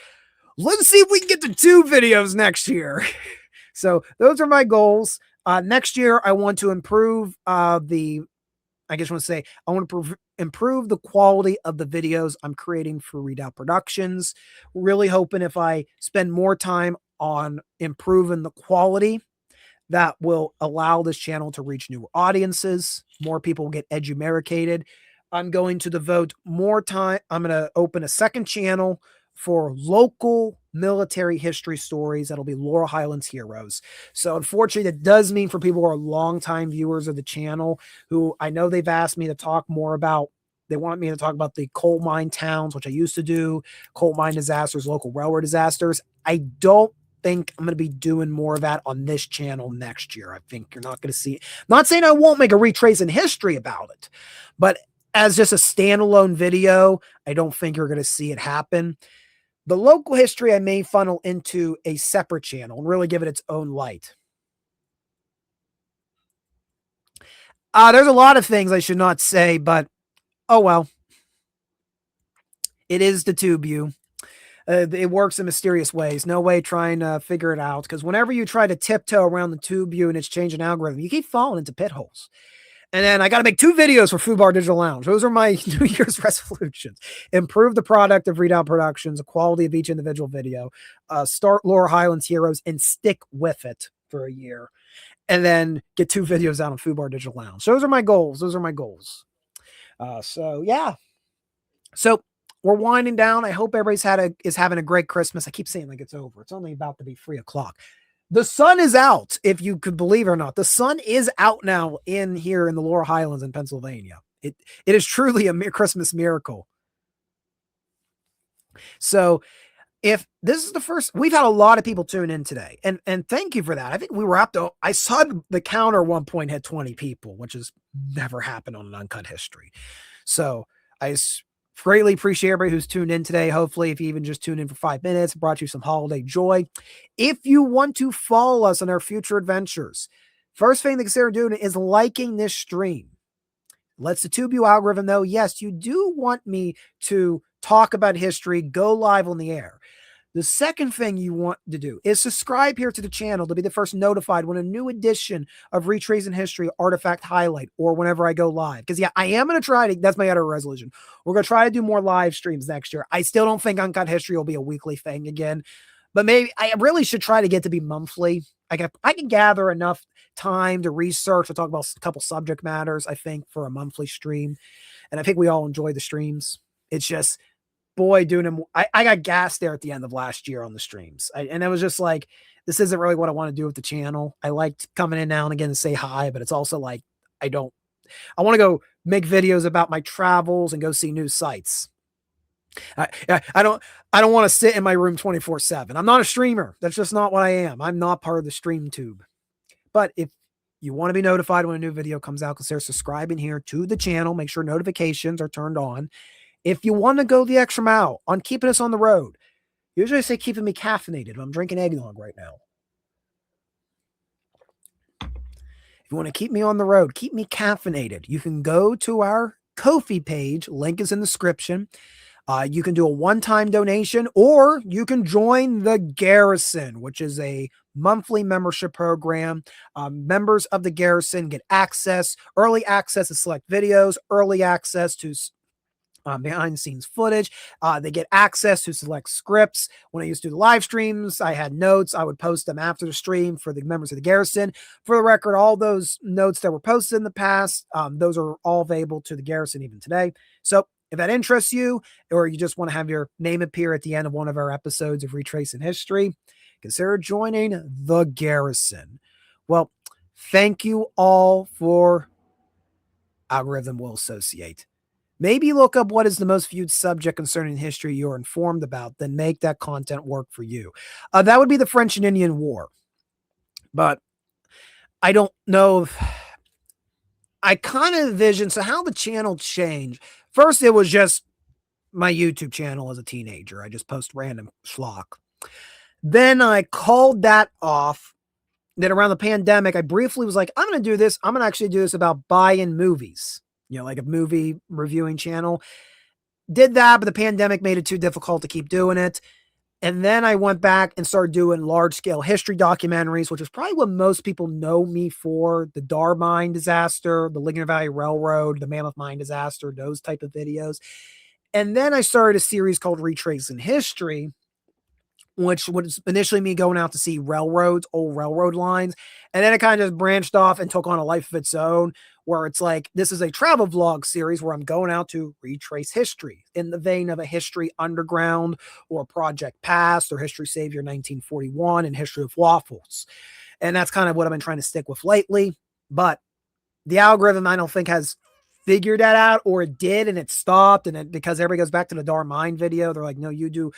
Let's see if we can get to 2 videos next year. So those are my goals. Next year, I want to improve I want to improve the quality of the videos I'm creating for Readout Productions. Really hoping if I spend more time on improving the quality, that will allow this channel to reach new audiences. More people will get eduMERICated. I'm going to devote more time. I'm going to open a second channel for local military history stories. That'll be Laurel Highlands Heroes. So unfortunately, that does mean for people who are longtime viewers of the channel, who I know they've asked me to talk more about, they want me to talk about the coal mine towns, which I used to do, coal mine disasters, local railroad disasters. I don't think I'm going to be doing more of that on this channel next year. I think you're not going to see it. Not saying I won't make a retrace in history about it, but as just a standalone video, I don't think you're going to see it happen. The local history I may funnel into a separate channel and really give it its own light. There's a lot of things I should not say, but oh well. It is the TubeView. It works in mysterious ways. No way trying to figure it out, because whenever you try to tiptoe around the TubeView and it's changing algorithm, you keep falling into pit holes. And then I got to make 2 videos for Food Bar Digital Lounge. Those are my New Year's resolutions. Improve the product of Readout Productions, the quality of each individual video, start Laurel Highlands Heroes and stick with it for a year. And then get 2 videos out on Food Bar Digital Lounge. So those are my goals. Those are my goals. So yeah. So we're winding down. I hope everybody's is having a great Christmas. I keep saying like it's over. It's only about to be 3 o'clock. The sun is out, if you could believe it or not. The sun is out now here in the Laurel Highlands in Pennsylvania. It is truly a Christmas miracle. So if this is the first, we've had a lot of people tune in today, and thank you for that. I think we were up to, I saw the counter at one point had 20 people, which has never happened on an Uncut history. So I greatly appreciate everybody who's tuned in today. Hopefully, if you even just tuned in for 5 minutes, brought you some holiday joy. If you want to follow us on our future adventures, first thing to consider doing is liking this stream. Lets the TubeView algorithm know, yes, you do want me to talk about history, go live on the air. The second thing you want to do is subscribe here to the channel to be the first notified when a new edition of Retracing History Artifact Highlight or whenever I go live. Because yeah, I am going to try to, that's my other resolution. We're going to try to do more live streams next year. I still don't think Uncut History will be a weekly thing again, but maybe I really should try to get to be monthly. I can gather enough time to research, to talk about a couple subject matters, I think, for a monthly stream. And I think we all enjoy the streams. It's just, boy, doing them. I got gassed there at the end of last year on the streams. And it was just like, this isn't really what I want to do with the channel. I liked coming in now and again and say hi, but it's also like, I want to go make videos about my travels and go see new sites. I don't want to sit in my room 24/7. I'm not a streamer. That's just not what I am. I'm not part of the stream tube. But if you want to be notified when a new video comes out, consider subscribing here to the channel. Make sure notifications are turned on. If you want to go the extra mile on keeping us on the road, usually I say keeping me caffeinated. I'm drinking eggnog right now. If you want to keep me on the road, keep me caffeinated, you can go to our Ko-fi page. Link is in the description. You can do a one-time donation, or you can join the Garrison, which is a monthly membership program. Members of the Garrison get early access to select videos, early access to behind the scenes footage. They get access to select scripts. When I used to do the live streams, I had notes. I would post them after the stream for the members of the Garrison. For the record, all those notes that were posted in the past, those are all available to the Garrison even today. So if that interests you, or you just want to have your name appear at the end of one of our episodes of Retracing History, consider joining the Garrison. Well, thank you all for Algorithm Will Associate. Maybe look up what is the most viewed subject concerning history you're informed about, then make that content work for you. That would be the French and Indian War. But I don't know if I kind of envision, so how the channel changed. First, it was just my YouTube channel as a teenager. I just post random schlock. Then I called that off. Then around the pandemic, I briefly was like, I'm going to do this. I'm going to actually do this about buy-in movies, like a movie reviewing channel. Did that, but the pandemic made it too difficult to keep doing it. And then I went back and started doing large-scale history documentaries, which is probably what most people know me for. The Dar Mine disaster, the Ligonier Valley Railroad, the Mammoth Mine disaster, those type of videos. And then I started a series called Retracing History, which was initially me going out to see railroads, old railroad lines. And then it kind of just branched off and took on a life of its own, where it's like, this is a travel vlog series where I'm going out to retrace history in the vein of a History Underground or Project Past or History Savior 1941 and History of Waffles. And that's kind of what I've been trying to stick with lately. But the algorithm, I don't think, has figured that out, or it did and it stopped. And it, because everybody goes back to the Dar Mine video, they're like, no, you do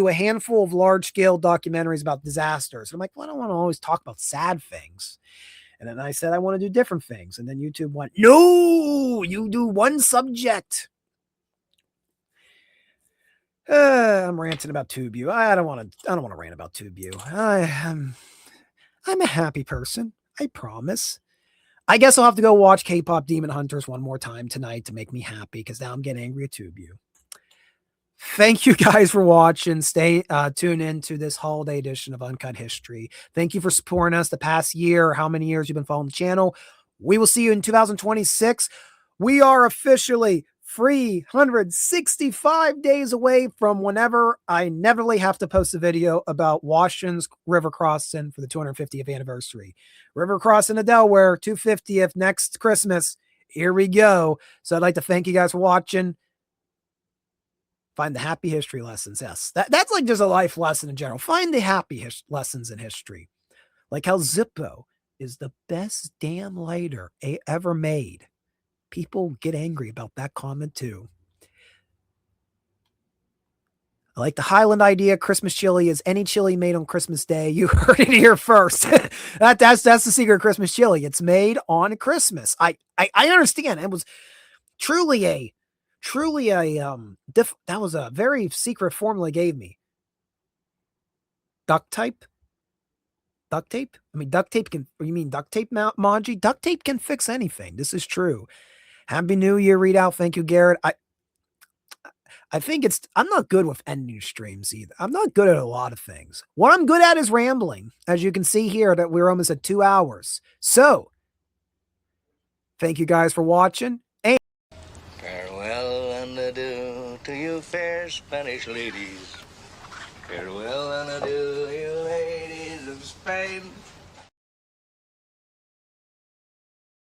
a handful of large scale documentaries about disasters. And I'm like, well, I don't want to always talk about sad things. And then I said, I want to do different things. And then YouTube went, no, you do one subject. I'm ranting about TubeU. I don't want to rant about TubeU. I'm a happy person. I promise. I guess I'll have to go watch K-Pop Demon Hunters one more time tonight to make me happy, because now I'm getting angry at TubeU. Thank you guys for watching. Stay tuned in to this holiday edition of Uncut History. Thank you for supporting us the past year, or how many years you've been following the channel. We will see you in 2026. We are officially 365 days away from whenever I inevitably have to post a video about Washington's river crossing for the 250th anniversary. River crossing the Delaware, 250th next Christmas. Here we go. So I'd like to thank you guys for watching. Find the happy history lessons. Yes, that's like just a life lesson in general. Find the happy lessons in history. Like how Zippo is the best damn lighter ever made. People get angry about that comment too. I like the Highland idea. Christmas chili is any chili made on Christmas Day. You heard it here first. That's the secret of Christmas chili. It's made on Christmas. I understand. It was truly a that was a very secret formula gave me. Duct tape? I mean, duct tape can, you mean duct tape, Manji? Duct tape can fix anything. This is true. Happy New Year readout. Thank you, Garrett. I think I'm not good with ending streams either. I'm not good at a lot of things. What I'm good at is rambling. As you can see here, that we're almost at 2 hours. So, thank you guys for watching. And farewell and adieu to you fair Spanish ladies. Farewell and adieu, you ladies of Spain.